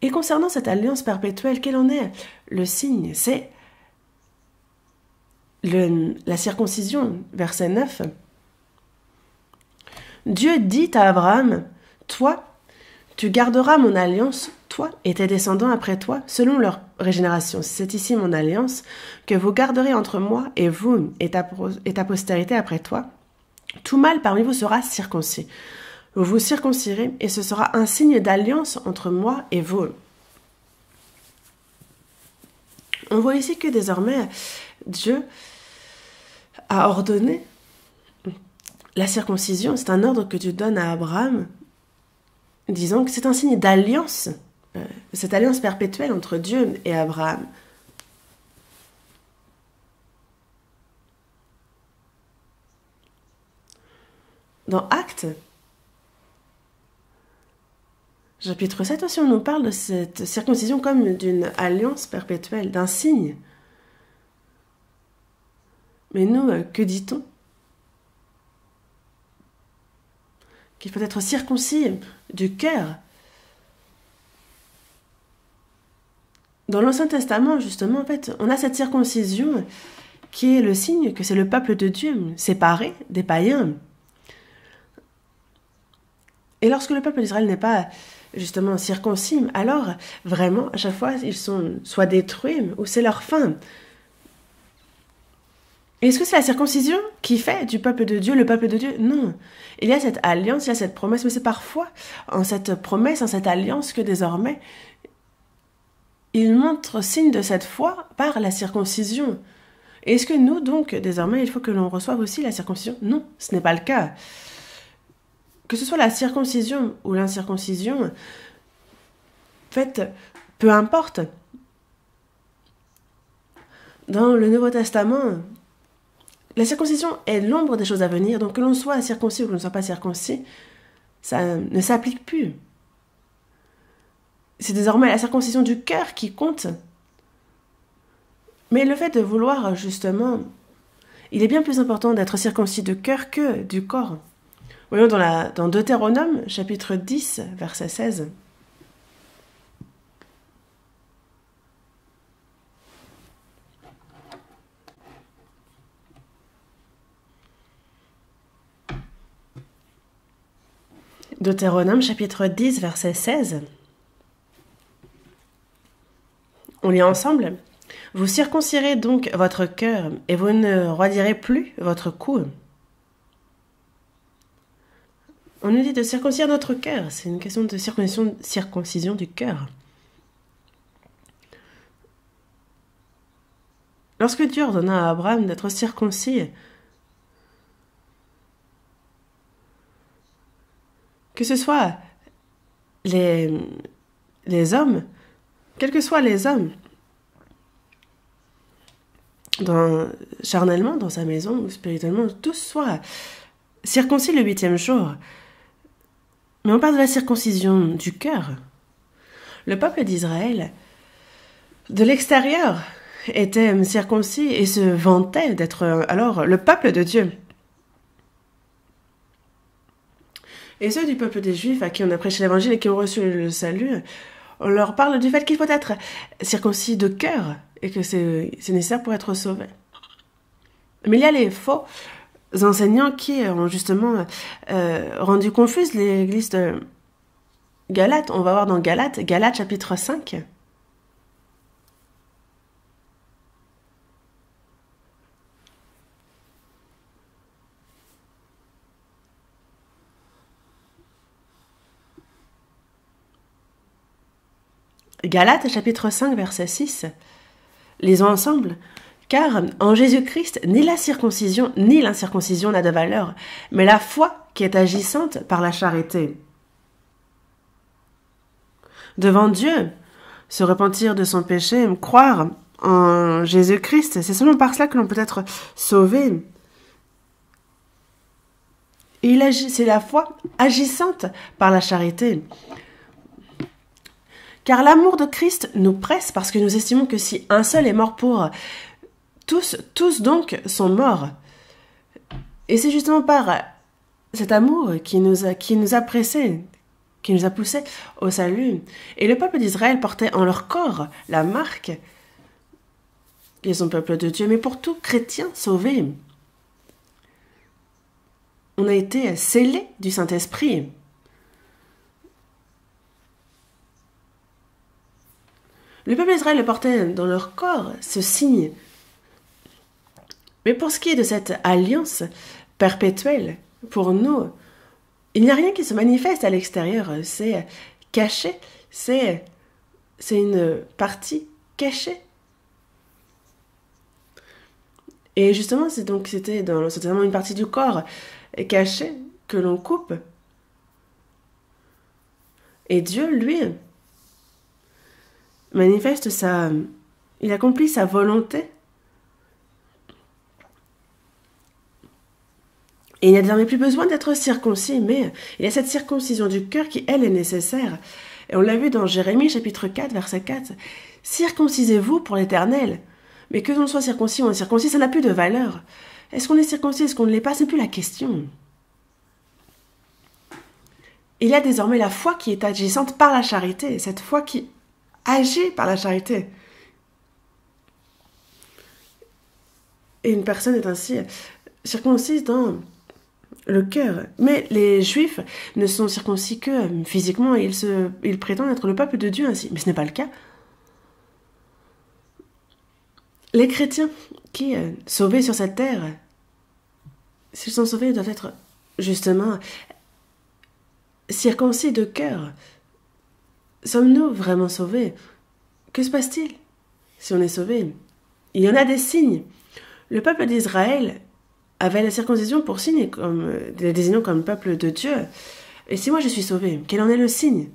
Et concernant cette alliance perpétuelle, quel en est le signe? C'est la circoncision, verset 9. Dieu dit à Abraham, toi, tu garderas mon alliance, toi et tes descendants après toi, selon leur régénération. C'est ici mon alliance que vous garderez entre moi et vous et ta postérité après toi, Tout mâle parmi vous sera circoncis. Vous vous circoncirez et ce sera un signe d'alliance entre moi et vous. On voit ici que désormais, Dieu a ordonné la circoncision. C'est un ordre que Dieu donne à Abraham, disant que c'est un signe d'alliance, cette alliance perpétuelle entre Dieu et Abraham. Dans Actes, chapitre 7 aussi, on nous parle de cette circoncision comme d'une alliance perpétuelle, d'un signe. Mais nous, que dit-on? Qu'il faut être circoncis du cœur. Dans l'Ancien Testament, justement, en fait, on a cette circoncision qui est le signe que c'est le peuple de Dieu, séparé des païens. Et lorsque le peuple d'Israël n'est pas justement circoncis, alors vraiment, à chaque fois, ils sont soit détruits ou c'est leur fin. Est-ce que c'est la circoncision qui fait du peuple de Dieu le peuple de Dieu? Non. Il y a cette alliance, il y a cette promesse, mais c'est parfois en cette promesse, en cette alliance que désormais, il montre signe de cette foi par la circoncision. Est-ce que nous, donc, désormais, il faut que l'on reçoive aussi la circoncision? Non, ce n'est pas le cas. Que ce soit la circoncision ou l'incirconcision, en fait, peu importe. Dans le Nouveau Testament, la circoncision est l'ombre des choses à venir, donc que l'on soit circoncis ou que l'on ne soit pas circoncis, ça ne s'applique plus. C'est désormais la circoncision du cœur qui compte. Mais le fait de vouloir, justement, il est bien plus important d'être circoncis de cœur que du corps. Voyons dans Deutéronome, chapitre 10, verset 16. Deutéronome, chapitre 10, verset 16. On lit ensemble. « Vous circoncirez donc votre cœur, et vous ne roidirez plus votre cou. » On nous dit de circoncire notre cœur. C'est une question de circoncision du cœur. Lorsque Dieu ordonna à Abraham d'être circoncis, que ce soit les hommes, quels que soient les hommes, charnellement, dans sa maison ou spirituellement, tous soient circoncis le 8e jour. Mais on parle de la circoncision du cœur. Le peuple d'Israël, de l'extérieur, était circoncis et se vantait d'être alors le peuple de Dieu. Et ceux du peuple des Juifs à qui on a prêché l'évangile et qui ont reçu le salut, on leur parle du fait qu'il faut être circoncis de cœur et que c'est nécessaire pour être sauvé. Mais il y a les faux enseignants qui ont justement rendu confuse l'église de Galate. On va voir dans Galate chapitre 5. Galates chapitre 5 verset 6. Lisons ensemble. Car en Jésus-Christ, ni la circoncision ni l'incirconcision n'a de valeur, mais la foi qui est agissante par la charité. Devant Dieu, se repentir de son péché, croire en Jésus-Christ, c'est seulement par cela que l'on peut être sauvé. C'est la foi agissante par la charité. Car l'amour de Christ nous presse parce que nous estimons que si un seul est mort pour tous donc sont morts. Et c'est justement par cet amour qui nous a pressés, qui nous a poussés au salut. Et le peuple d'Israël portait en leur corps la marque qu'ils sont peuple de Dieu. Mais pour tout chrétien sauvé, on a été scellés du Saint-Esprit. Le peuple d'Israël portait dans leur corps ce signe. Mais pour ce qui est de cette alliance perpétuelle pour nous, il n'y a rien qui se manifeste à l'extérieur. C'est caché. C'est une partie cachée. Et justement, c'était vraiment une partie du corps cachée que l'on coupe. Et Dieu, lui, manifeste il accomplit sa volonté. Et il n'y a désormais plus besoin d'être circoncis, mais il y a cette circoncision du cœur qui, elle, est nécessaire. Et on l'a vu dans Jérémie, chapitre 4, verset 4. Circoncisez-vous pour l'Éternel. Mais que l'on soit circoncis ou incirconcis, ça n'a plus de valeur. Est-ce qu'on est circoncis, est-ce qu'on ne l'est pas, c'est plus la question. Il y a désormais la foi qui est agissante par la charité, cette foi qui agit par la charité. Et une personne est ainsi circoncise dans le cœur. Mais les Juifs ne sont circoncis que physiquement, et ils prétendent être le peuple de Dieu ainsi. Mais ce n'est pas le cas. Les chrétiens qui, sauvés sur cette terre, s'ils sont sauvés, ils doivent être justement circoncis de cœur. Sommes-nous vraiment sauvés? Que se passe-t-il si on est sauvé? Il y en a des signes. Le peuple d'Israël avait la circoncision pour signe, les désignant comme peuple de Dieu. Et si moi je suis sauvé, quel en est le signe?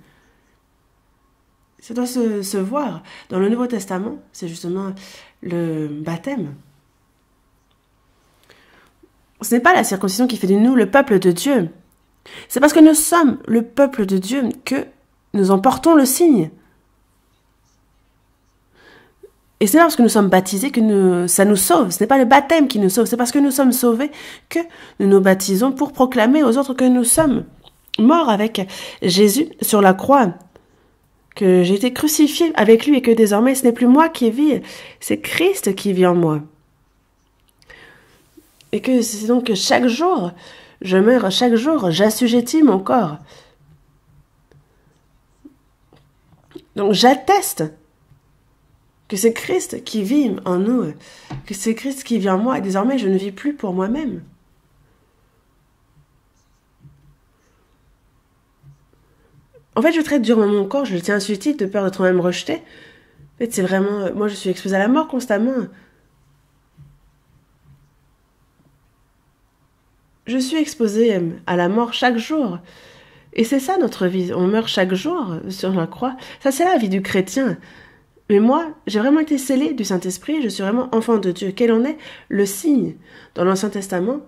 Ça doit se voir. Dans le Nouveau Testament, c'est justement le baptême. Ce n'est pas la circoncision qui fait de nous le peuple de Dieu. C'est parce que nous sommes le peuple de Dieu que nous en portons le signe. Et c'est parce que nous sommes baptisés que ça nous sauve. Ce n'est pas le baptême qui nous sauve. C'est parce que nous sommes sauvés que nous nous baptisons pour proclamer aux autres que nous sommes morts avec Jésus sur la croix. Que j'ai été crucifié avec lui et que désormais ce n'est plus moi qui vis, c'est Christ qui vit en moi. Et que c'est donc que chaque jour, je meurs, chaque jour, j'assujettis mon corps. Donc j'atteste que c'est Christ qui vit en nous, que c'est Christ qui vit en moi et désormais je ne vis plus pour moi-même. En fait, je traite durement mon corps, je le tiens assujetti de peur d'être même rejeté. En fait, c'est vraiment... Moi, je suis exposée à la mort constamment. Je suis exposée à la mort chaque jour. Et c'est ça notre vie. On meurt chaque jour sur la croix. Ça, c'est la vie du chrétien. Mais moi, j'ai vraiment été scellée du Saint-Esprit. Je suis vraiment enfant de Dieu. Quel en est le signe? Dans l'Ancien Testament,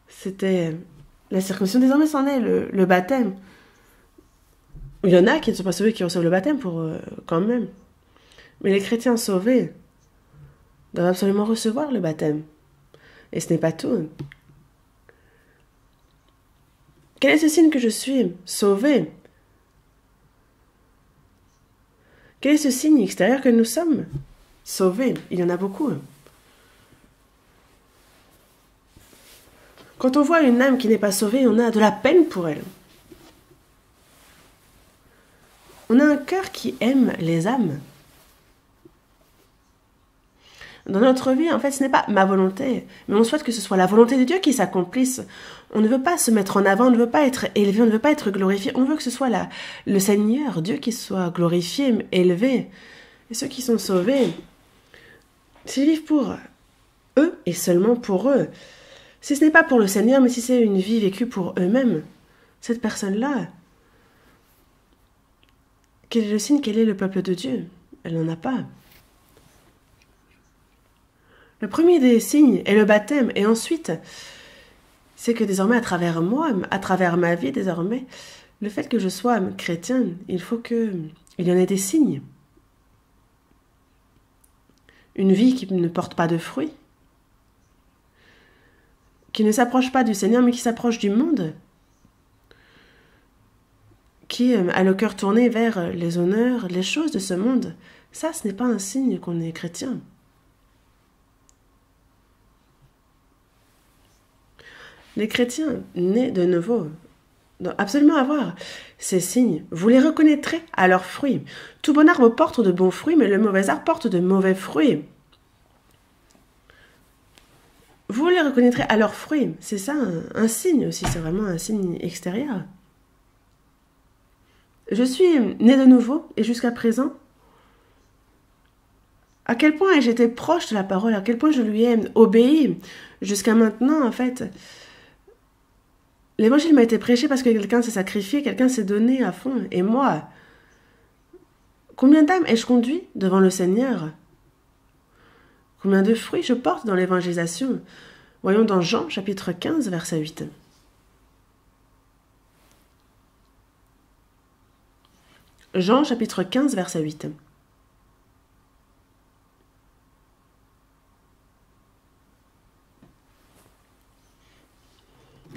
c'était la circoncision. Désormais, c'en est le baptême. Il y en a qui ne sont pas sauvés, qui reçoivent le baptême quand même. Mais les chrétiens sauvés doivent absolument recevoir le baptême. Et ce n'est pas tout. Quel est ce signe que je suis sauvé? Quel est ce signe extérieur que nous sommes sauvés? Il y en a beaucoup. Quand on voit une âme qui n'est pas sauvée, on a de la peine pour elle. On a un cœur qui aime les âmes. Dans notre vie, en fait, ce n'est pas ma volonté, mais on souhaite que ce soit la volonté de Dieu qui s'accomplisse. On ne veut pas se mettre en avant, on ne veut pas être élevé, on ne veut pas être glorifié. On veut que ce soit le Seigneur, Dieu qui soit glorifié, élevé. Et ceux qui sont sauvés, s'ils vivent pour eux et seulement pour eux, si ce n'est pas pour le Seigneur, mais si c'est une vie vécue pour eux-mêmes, cette personne-là, quel est le signe? Quel est le peuple de Dieu? Elle n'en a pas. Le premier des signes est le baptême. Et ensuite, c'est que désormais, à travers moi, à travers ma vie, désormais, le fait que je sois chrétienne, il faut qu'il y en ait des signes. Une vie qui ne porte pas de fruits, qui ne s'approche pas du Seigneur, mais qui s'approche du monde, qui a le cœur tourné vers les honneurs, les choses de ce monde. Ça, ce n'est pas un signe qu'on est chrétien. Les chrétiens nés de nouveau doivent absolument avoir ces signes. Vous les reconnaîtrez à leurs fruits. Tout bon arbre porte de bons fruits, mais le mauvais arbre porte de mauvais fruits. Vous les reconnaîtrez à leurs fruits. C'est ça, un signe aussi. C'est vraiment un signe extérieur. Je suis né de nouveau et jusqu'à présent, à quel point j'étais proche de la parole, à quel point je lui ai obéi. Jusqu'à maintenant, en fait, l'évangile m'a été prêché parce que quelqu'un s'est sacrifié, quelqu'un s'est donné à fond. Et moi, combien d'âmes ai-je conduit devant le Seigneur? Combien de fruits je porte dans l'évangélisation? Voyons dans Jean, chapitre 15, verset 8. Jean, chapitre 15, verset 8.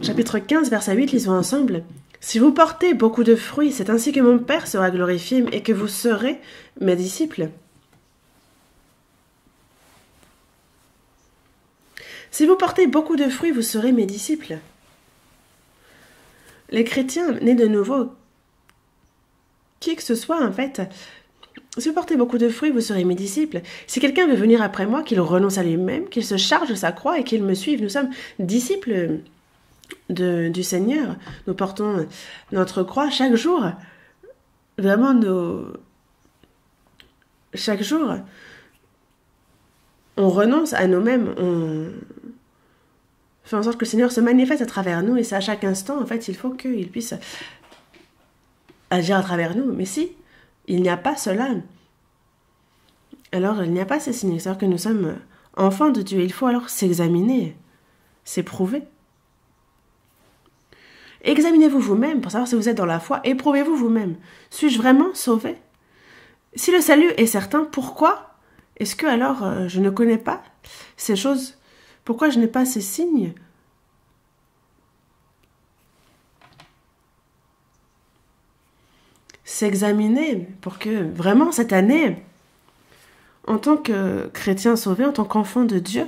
Chapitre 15, verset 8, lisons ensemble. « Si vous portez beaucoup de fruits, c'est ainsi que mon Père sera glorifié et que vous serez mes disciples. » Si vous portez beaucoup de fruits, vous serez mes disciples. Les chrétiens nés de nouveau, qui que ce soit en fait, si vous portez beaucoup de fruits, vous serez mes disciples. Si quelqu'un veut venir après moi, qu'il renonce à lui-même, qu'il se charge de sa croix et qu'il me suive. Nous sommes disciples du Seigneur. Nous portons notre croix chaque jour. Vraiment, chaque jour, on renonce à nous-mêmes, on fait en sorte que le Seigneur se manifeste à travers nous, et c'est à chaque instant, en fait, il faut qu'il puisse agir à travers nous. Mais si il n'y a pas cela, alors il n'y a pas ces signes. C'est-à-dire que nous sommes enfants de Dieu. Il faut alors s'examiner, s'éprouver. Examinez-vous vous-même pour savoir si vous êtes dans la foi. Éprouvez-vous vous-même. Suis-je vraiment sauvé? Si le salut est certain, pourquoi est-ce que alors je ne connais pas ces choses? Pourquoi je n'ai pas ces signes? S'examiner pour que vraiment cette année, en tant que chrétien sauvé, en tant qu'enfant de Dieu,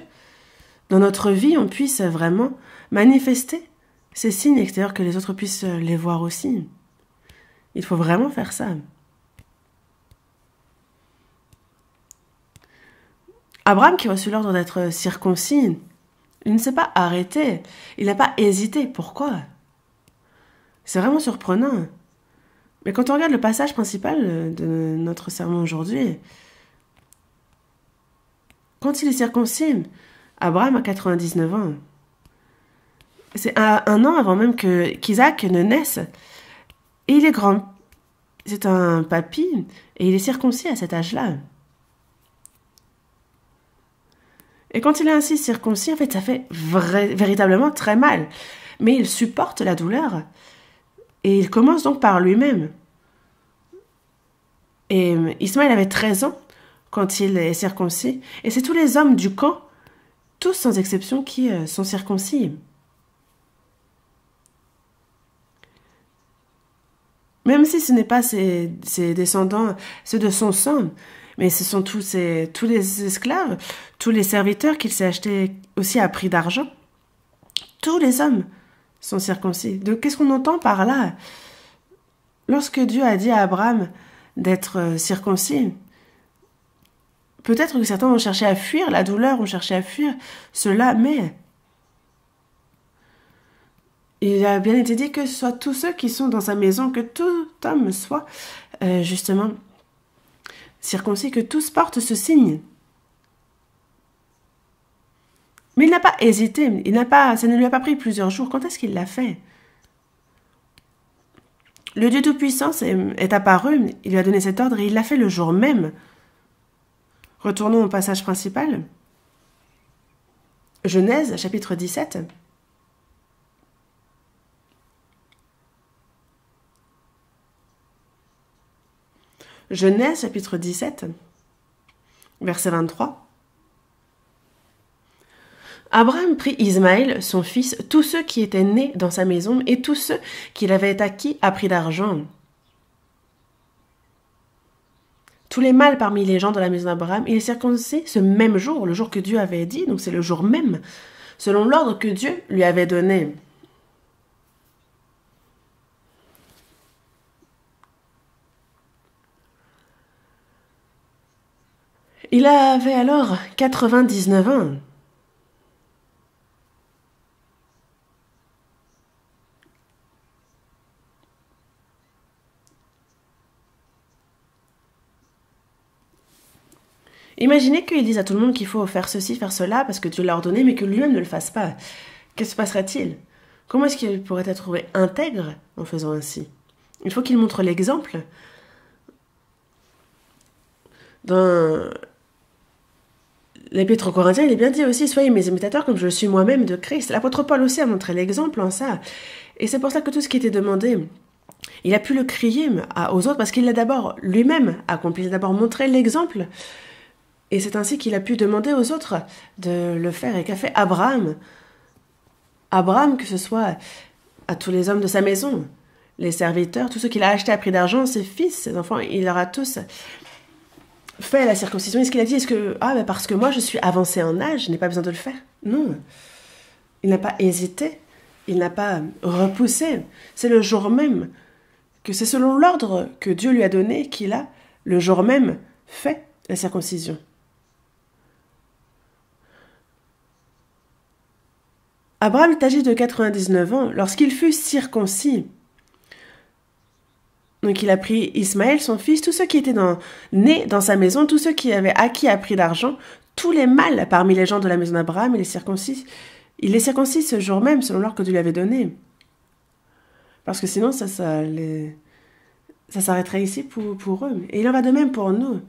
dans notre vie, on puisse vraiment manifester ces signes extérieurs, que les autres puissent les voir aussi. Il faut vraiment faire ça. Abraham, qui a reçu l'ordre d'être circoncis, il ne s'est pas arrêté. Il n'a pas hésité. Pourquoi? C'est vraiment surprenant. Mais quand on regarde le passage principal de notre sermon aujourd'hui, quand il est circoncis, Abraham a 99 ans. C'est un an avant même qu'Isaac ne naisse. Et il est grand. C'est un papy. Et il est circoncis à cet âge-là. Et quand il est ainsi circoncis, en fait, ça fait véritablement très mal. Mais il supporte la douleur. Et il commence donc par lui-même. Et Ismaël avait 13 ans quand il est circoncis. Et c'est tous les hommes du camp, tous sans exception, qui sont circoncis. Même si ce n'est pas ses descendants, ceux de son sang, mais ce sont tous les esclaves, tous les serviteurs qu'il s'est achetés aussi à prix d'argent. Tous les hommes sont circoncis. Qu'est-ce qu'on entend par là? Lorsque Dieu a dit à Abraham d'être circoncis, peut-être que certains ont cherché à fuir la douleur, ont cherché à fuir cela, mais il a bien été dit que ce soit tous ceux qui sont dans sa maison, que tout homme soit justement circoncis, que tous portent ce signe. Mais il n'a pas hésité, ça ne lui a pas pris plusieurs jours. Quand est-ce qu'il l'a fait? Le Dieu Tout-Puissant est apparu, il lui a donné cet ordre et il l'a fait le jour même. Retournons au passage principal. Genèse, chapitre 17. Genèse, chapitre 17, verset 23. Abraham prit Ismaël, son fils, tous ceux qui étaient nés dans sa maison et tous ceux qu'il avait acquis à prix d'argent. Tous les mâles parmi les gens de la maison d'Abraham, il est circoncis ce même jour, le jour que Dieu avait dit, donc c'est le jour même, selon l'ordre que Dieu lui avait donné. Il avait alors 99 ans. Imaginez qu'ils disent à tout le monde qu'il faut faire ceci, faire cela, parce que Dieu l'a ordonné, mais que lui-même ne le fasse pas. Que se passerait-il? Comment est-ce qu'il pourrait être trouvé intègre en faisant ainsi? Il faut qu'il montre l'exemple. Dans l'Épître aux Corinthiens, il est bien dit aussi, soyez mes imitateurs comme je le suis moi-même de Christ. L'apôtre Paul aussi a montré l'exemple en ça. Et c'est pour ça que tout ce qui était demandé, il a pu le crier aux autres parce qu'il l'a d'abord lui-même accompli. Il a d'abord montré l'exemple. Et c'est ainsi qu'il a pu demander aux autres de le faire. Et qu'a fait Abraham? Abraham, que ce soit à tous les hommes de sa maison, les serviteurs, tous ceux qu'il a achetés à prix d'argent, ses fils, ses enfants, il leur a tous fait la circoncision. Est-ce qu'il a dit, parce que moi je suis avancé en âge, je n'ai pas besoin de le faire? Non. Il n'a pas hésité, il n'a pas repoussé. C'est le jour même, que c'est selon l'ordre que Dieu lui a donné qu'il a, le jour même, fait la circoncision. Abraham est âgé de 99 ans lorsqu'il fut circoncis. Donc il a pris Ismaël, son fils, tous ceux qui étaient nés dans sa maison, tous ceux qui avaient acquis à prix d'argent, tous les mâles parmi les gens de la maison d'Abraham, il les circoncis ce jour même, selon l'ordre que Dieu lui avait donné. Parce que sinon, ça s'arrêterait ici pour eux. Et il en va de même pour nous.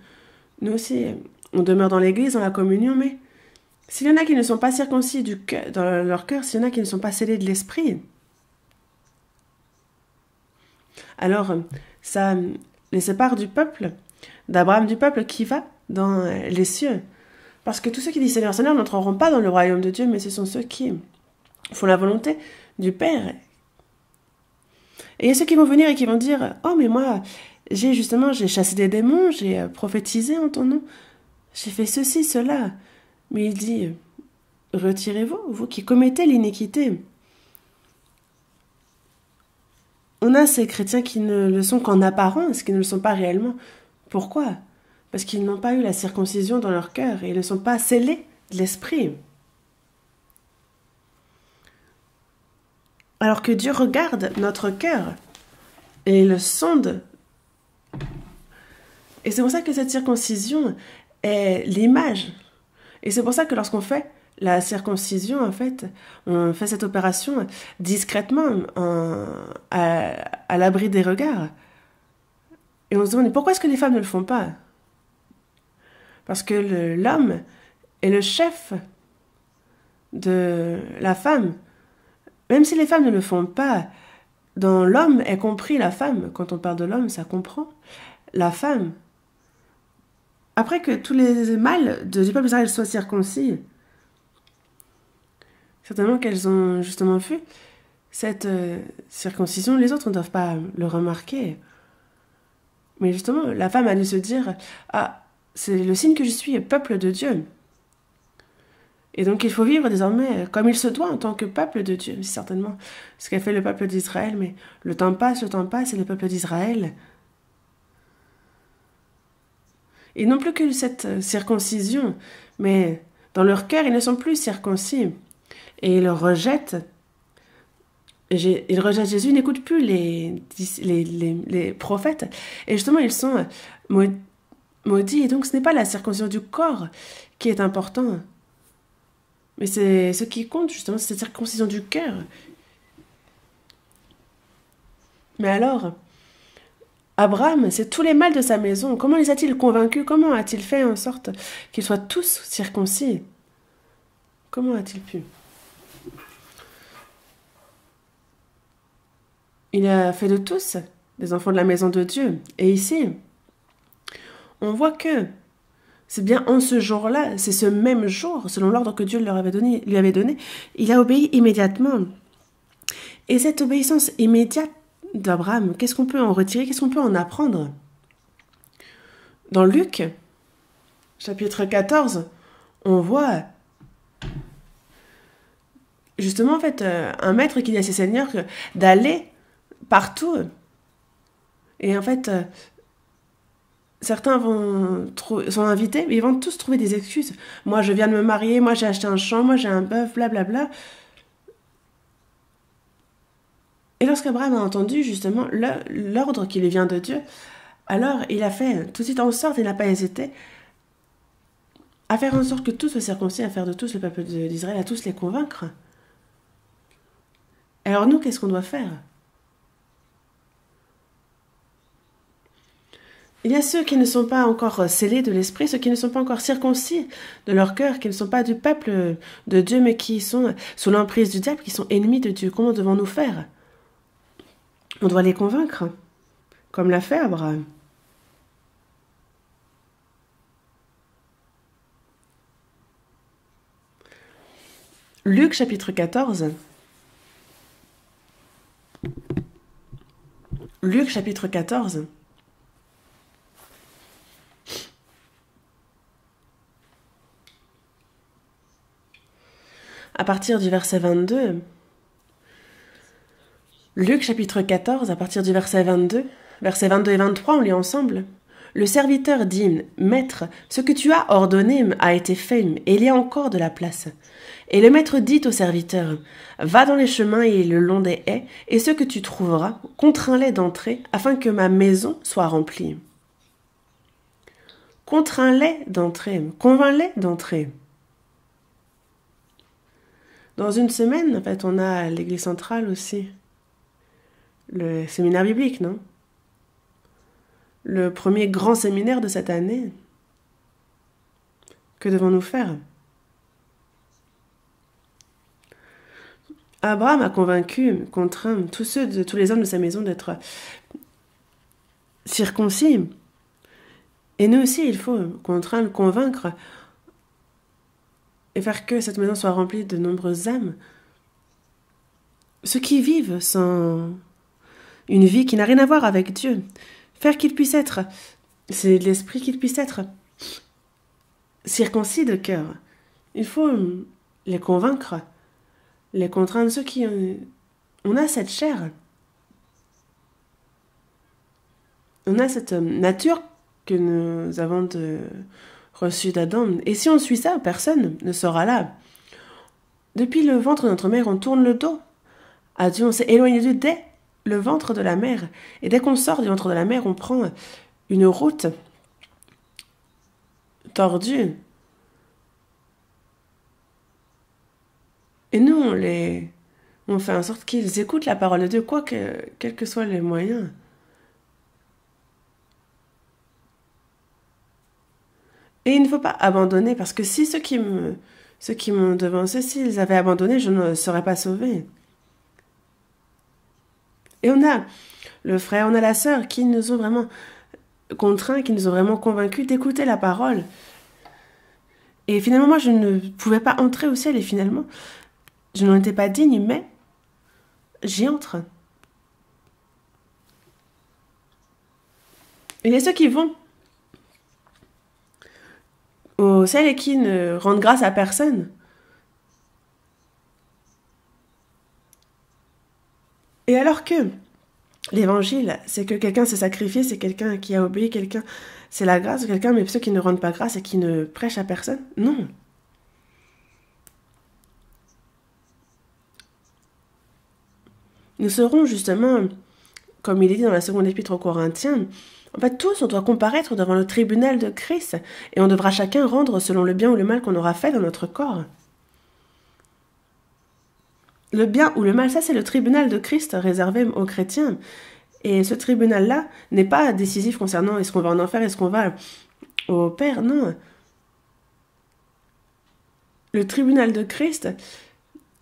Nous aussi, on demeure dans l'église, dans la communion, mais s'il y en a qui ne sont pas circoncis dans leur cœur, s'il y en a qui ne sont pas scellés de l'esprit, alors ça les sépare du peuple, d'Abraham, du peuple qui va dans les cieux. Parce que tous ceux qui disent Seigneur, Seigneur n'entreront pas dans le royaume de Dieu, mais ce sont ceux qui font la volonté du Père. Et il y a ceux qui vont venir et qui vont dire « Oh, mais moi, j'ai chassé des démons, j'ai prophétisé en ton nom, j'ai fait ceci, cela. » Mais il dit « Retirez-vous, vous qui commettez l'iniquité. » On a ces chrétiens qui ne le sont qu'en apparence, qui ne le sont pas réellement. Pourquoi? Parce qu'ils n'ont pas eu la circoncision dans leur cœur et ils ne sont pas scellés de l'esprit. Alors que Dieu regarde notre cœur et il le sonde. Et c'est pour ça que cette circoncision est l'image. Et c'est pour ça que lorsqu'on fait la circoncision, en fait, on fait cette opération discrètement, à l'abri des regards. Et on se demande, pourquoi est-ce que les femmes ne le font pas? Parce que l'homme est le chef de la femme. Même si les femmes ne le font pas, dans l'homme est compris la femme. Quand on parle de l'homme, ça comprend la femme. Après que tous les mâles du peuple d'Israël soient circoncis, certainement qu'elles ont justement vu cette circoncision, les autres ne doivent pas le remarquer. Mais justement, la femme a dû se dire « Ah, c'est le signe que je suis peuple de Dieu. » Et donc il faut vivre désormais comme il se doit en tant que peuple de Dieu. C'est certainement ce qu'a fait le peuple d'Israël, mais le temps passe, et le peuple d'Israël. Et non plus que cette circoncision, mais dans leur cœur, ils ne sont plus circoncis. Et ils rejettent. Ils rejettent Jésus, ils n'écoutent plus les prophètes. Et justement, ils sont maudits. Et donc, ce n'est pas la circoncision du corps qui est important. Mais c'est ce qui compte, justement, c'est cette circoncision du cœur. Mais alors, Abraham, c'est tous les mâles de sa maison. Comment les a-t-il convaincus? Comment a-t-il fait en sorte qu'ils soient tous circoncis? Comment a-t-il pu? Il a fait de tous des enfants de la maison de Dieu. Et ici, on voit que c'est bien en ce jour-là, c'est ce même jour, selon l'ordre que Dieu lui avait donné, il a obéi immédiatement. Et cette obéissance immédiate d'Abraham, qu'est-ce qu'on peut en retirer? Qu'est-ce qu'on peut en apprendre? Dans Luc, chapitre 14, on voit justement en fait un maître qui dit à ses seigneurs d'aller partout. Et en fait, certains sont invités, mais ils vont tous trouver des excuses. Moi, je viens de me marier, moi j'ai acheté un champ, moi j'ai un bœuf, blablabla. Et lorsqu'Abraham a entendu justement l'ordre qui lui vient de Dieu, alors il a fait tout de suite en sorte, il n'a pas hésité à faire en sorte que tous soient circoncis, à faire de tous le peuple d'Israël, à tous les convaincre. Alors nous, qu'est-ce qu'on doit faire? Il y a ceux qui ne sont pas encore scellés de l'esprit, ceux qui ne sont pas encore circoncis de leur cœur, qui ne sont pas du peuple de Dieu, mais qui sont sous l'emprise du diable, qui sont ennemis de Dieu. Comment devons-nous faire? On doit les convaincre, comme l'a fait Abraham. Luc chapitre 14. Luc chapitre 14. À partir du verset 22. Luc chapitre 14, à partir du verset 22. Versets 22 et 23, on lit ensemble. Le serviteur dit, « Maître, ce que tu as ordonné a été fait, et il y a encore de la place. » Et le maître dit au serviteur, « Va dans les chemins et le long des haies, et ce que tu trouveras, contrains-les d'entrer, afin que ma maison soit remplie. » Contrains-les d'entrer, convaincs-les d'entrer. Dans une semaine, en fait, on a l'église centrale aussi. Le séminaire biblique, non? Le premier grand séminaire de cette année. Que devons-nous faire? Abraham a convaincu, contraint tous les hommes de sa maison d'être circoncis. Et nous aussi, il faut contraindre, convaincre et faire que cette maison soit remplie de nombreuses âmes. Ceux qui vivent sans une vie qui n'a rien à voir avec Dieu. Faire qu'ils puissent être, c'est de l'esprit qu'ils puissent être circoncis de cœur. Il faut les convaincre, les contraindre. Ceux qui on a cette chair, on a cette nature que nous avons reçue d'Adam. Et si on suit ça, personne ne sera là. Depuis le ventre de notre mère, on tourne le dos à Dieu. On s'est éloigné de Dieu dès le ventre de la mère. Et dès qu'on sort du ventre de la mère, on prend une route tordue. Et nous, on fait en sorte qu'ils écoutent la parole de Dieu, quels que soient les moyens. Et il ne faut pas abandonner, parce que si ceux qui m'ont devancé, s'ils avaient abandonné, je ne serais pas sauvée. Et on a le frère, on a la sœur qui nous ont vraiment contraints, qui nous ont vraiment convaincus d'écouter la parole. Et finalement, moi, je ne pouvais pas entrer au ciel, et finalement, je n'en étais pas digne, mais j'y entre. Il y a ceux qui vont au ciel et qui ne rendent grâce à personne. Et alors que l'évangile, c'est que quelqu'un s'est sacrifié, c'est quelqu'un qui a obéi, c'est la grâce de quelqu'un, mais ceux qui ne rendent pas grâce et qui ne prêchent à personne, non. Nous serons justement, comme il est dit dans la seconde épître aux Corinthiens, en fait, tous, on doit comparaître devant le tribunal de Christ, et on devra chacun rendre selon le bien ou le mal qu'on aura fait dans notre corps. Le bien ou le mal, ça c'est le tribunal de Christ réservé aux chrétiens. Et ce tribunal-là n'est pas décisif concernant est-ce qu'on va en enfer, est-ce qu'on va au Père, non. Le tribunal de Christ,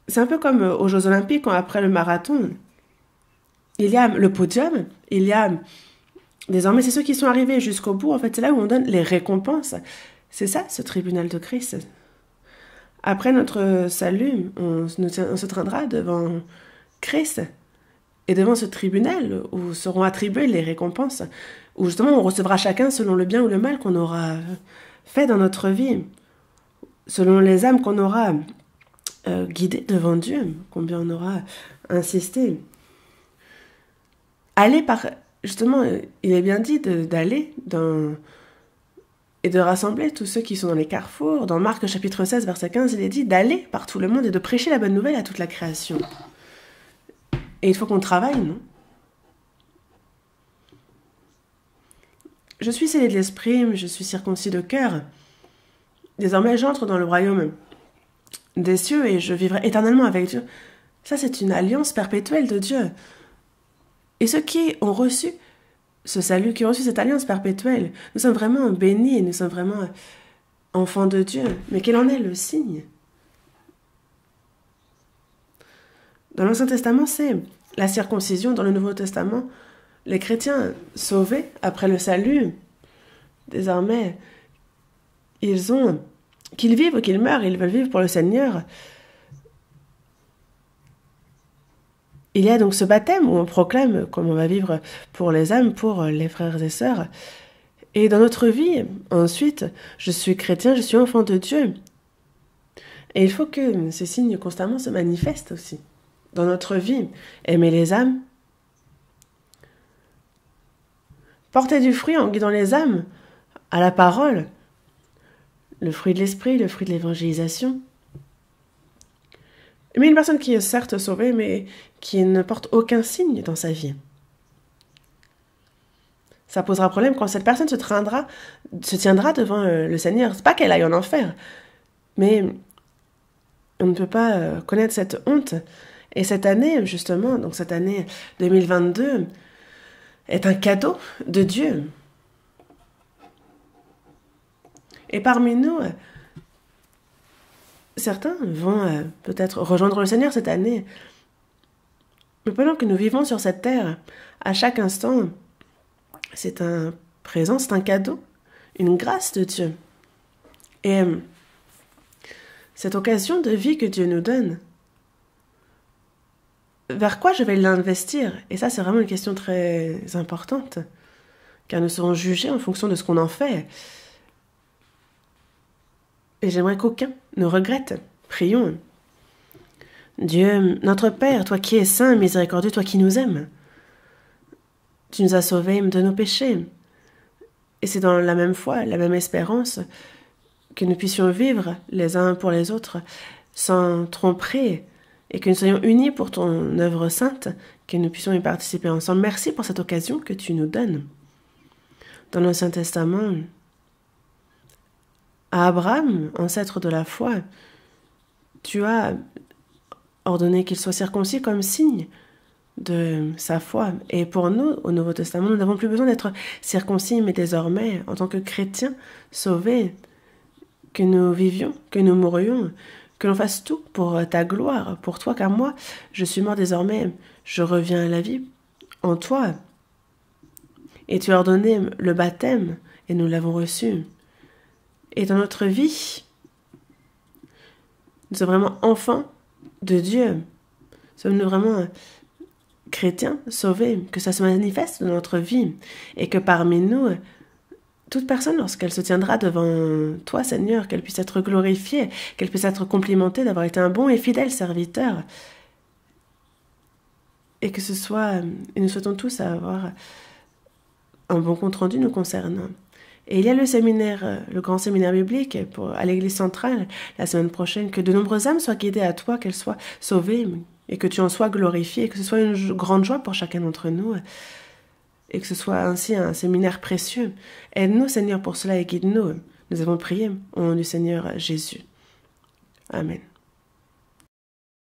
c'est un peu comme aux Jeux Olympiques, quand après le marathon, il y a le podium, il y a désormais, c'est ceux qui sont arrivés jusqu'au bout, en fait, c'est là où on donne les récompenses. C'est ça, ce tribunal de Christ. Après notre salut, on se traînera devant Christ et devant ce tribunal où seront attribuées les récompenses, où justement on recevra chacun selon le bien ou le mal qu'on aura fait dans notre vie, selon les âmes qu'on aura guidées devant Dieu, combien on aura insisté. Aller par... Justement, il est bien dit d'aller et de rassembler tous ceux qui sont dans les carrefours. Dans Marc chapitre 16, verset 15, il est dit d'aller par tout le monde et de prêcher la bonne nouvelle à toute la création. Et il faut qu'on travaille, non? Je suis scellé de l'esprit, je suis circoncis de cœur. Désormais, j'entre dans le royaume des cieux et je vivrai éternellement avec Dieu. Ça, c'est une alliance perpétuelle de Dieu. Et ceux qui ont reçu ce salut, qui ont reçu cette alliance perpétuelle, nous sommes vraiment bénis, nous sommes vraiment enfants de Dieu. Mais quel en est le signe? Dans l'Ancien Testament, c'est la circoncision. Dans le Nouveau Testament, les chrétiens sauvés après le salut, désormais, qu'ils vivent ou qu'ils meurent, ils veulent vivre pour le Seigneur. Il y a donc ce baptême où on proclame comment on va vivre pour les âmes, pour les frères et sœurs. Et dans notre vie, ensuite, je suis chrétien, je suis enfant de Dieu. Et il faut que ces signes constamment se manifestent aussi dans notre vie. Aimer les âmes, porter du fruit en guidant les âmes à la parole, le fruit de l'esprit, le fruit de l'évangélisation. Mais une personne qui est certes sauvée, mais qui ne porte aucun signe dans sa vie. Ça posera problème quand cette personne se tiendra devant le Seigneur. C'est pas qu'elle aille en enfer, mais on ne peut pas connaître cette honte. Et cette année, justement, donc cette année 2022, est un cadeau de Dieu. Et parmi nous, certains vont peut-être rejoindre le Seigneur cette année. Mais pendant que nous vivons sur cette terre, à chaque instant, c'est un présent, c'est un cadeau, une grâce de Dieu. Et cette occasion de vie que Dieu nous donne, vers quoi je vais l'investir? Et ça, c'est vraiment une question très importante, car nous serons jugés en fonction de ce qu'on en fait. Et j'aimerais qu'aucun ne regrette. Prions. Dieu, notre Père, toi qui es saint, miséricordieux, toi qui nous aimes, tu nous as sauvés de nos péchés. Et c'est dans la même foi, la même espérance, que nous puissions vivre les uns pour les autres, sans tromperie, et que nous soyons unis pour ton œuvre sainte, que nous puissions y participer ensemble. Merci pour cette occasion que tu nous donnes. Dans l'Ancien Testament, à Abraham, ancêtre de la foi, tu as ordonné qu'il soit circoncis comme signe de sa foi. Et pour nous, au Nouveau Testament, nous n'avons plus besoin d'être circoncis, mais désormais, en tant que chrétiens sauvés, que nous vivions, que nous mourions, que l'on fasse tout pour ta gloire, pour toi, car moi, je suis mort désormais, je reviens à la vie en toi. Et tu as ordonné le baptême, et nous l'avons reçu. Et dans notre vie, nous sommes vraiment enfants de Dieu. Sommes-nous vraiment chrétiens, sauvés, que ça se manifeste dans notre vie, et que parmi nous, toute personne, lorsqu'elle se tiendra devant toi, Seigneur, qu'elle puisse être glorifiée, qu'elle puisse être complimentée d'avoir été un bon et fidèle serviteur, et que ce soit, et nous souhaitons tous avoir un bon compte-rendu nous concernant. Et il y a le séminaire, le grand séminaire biblique à l'église centrale la semaine prochaine, que de nombreuses âmes soient guidées à toi, qu'elles soient sauvées et que tu en sois glorifié, et que ce soit une grande joie pour chacun d'entre nous et que ce soit ainsi un séminaire précieux. Aide-nous, Seigneur, pour cela et guide-nous. Nous avons prié au nom du Seigneur Jésus. Amen.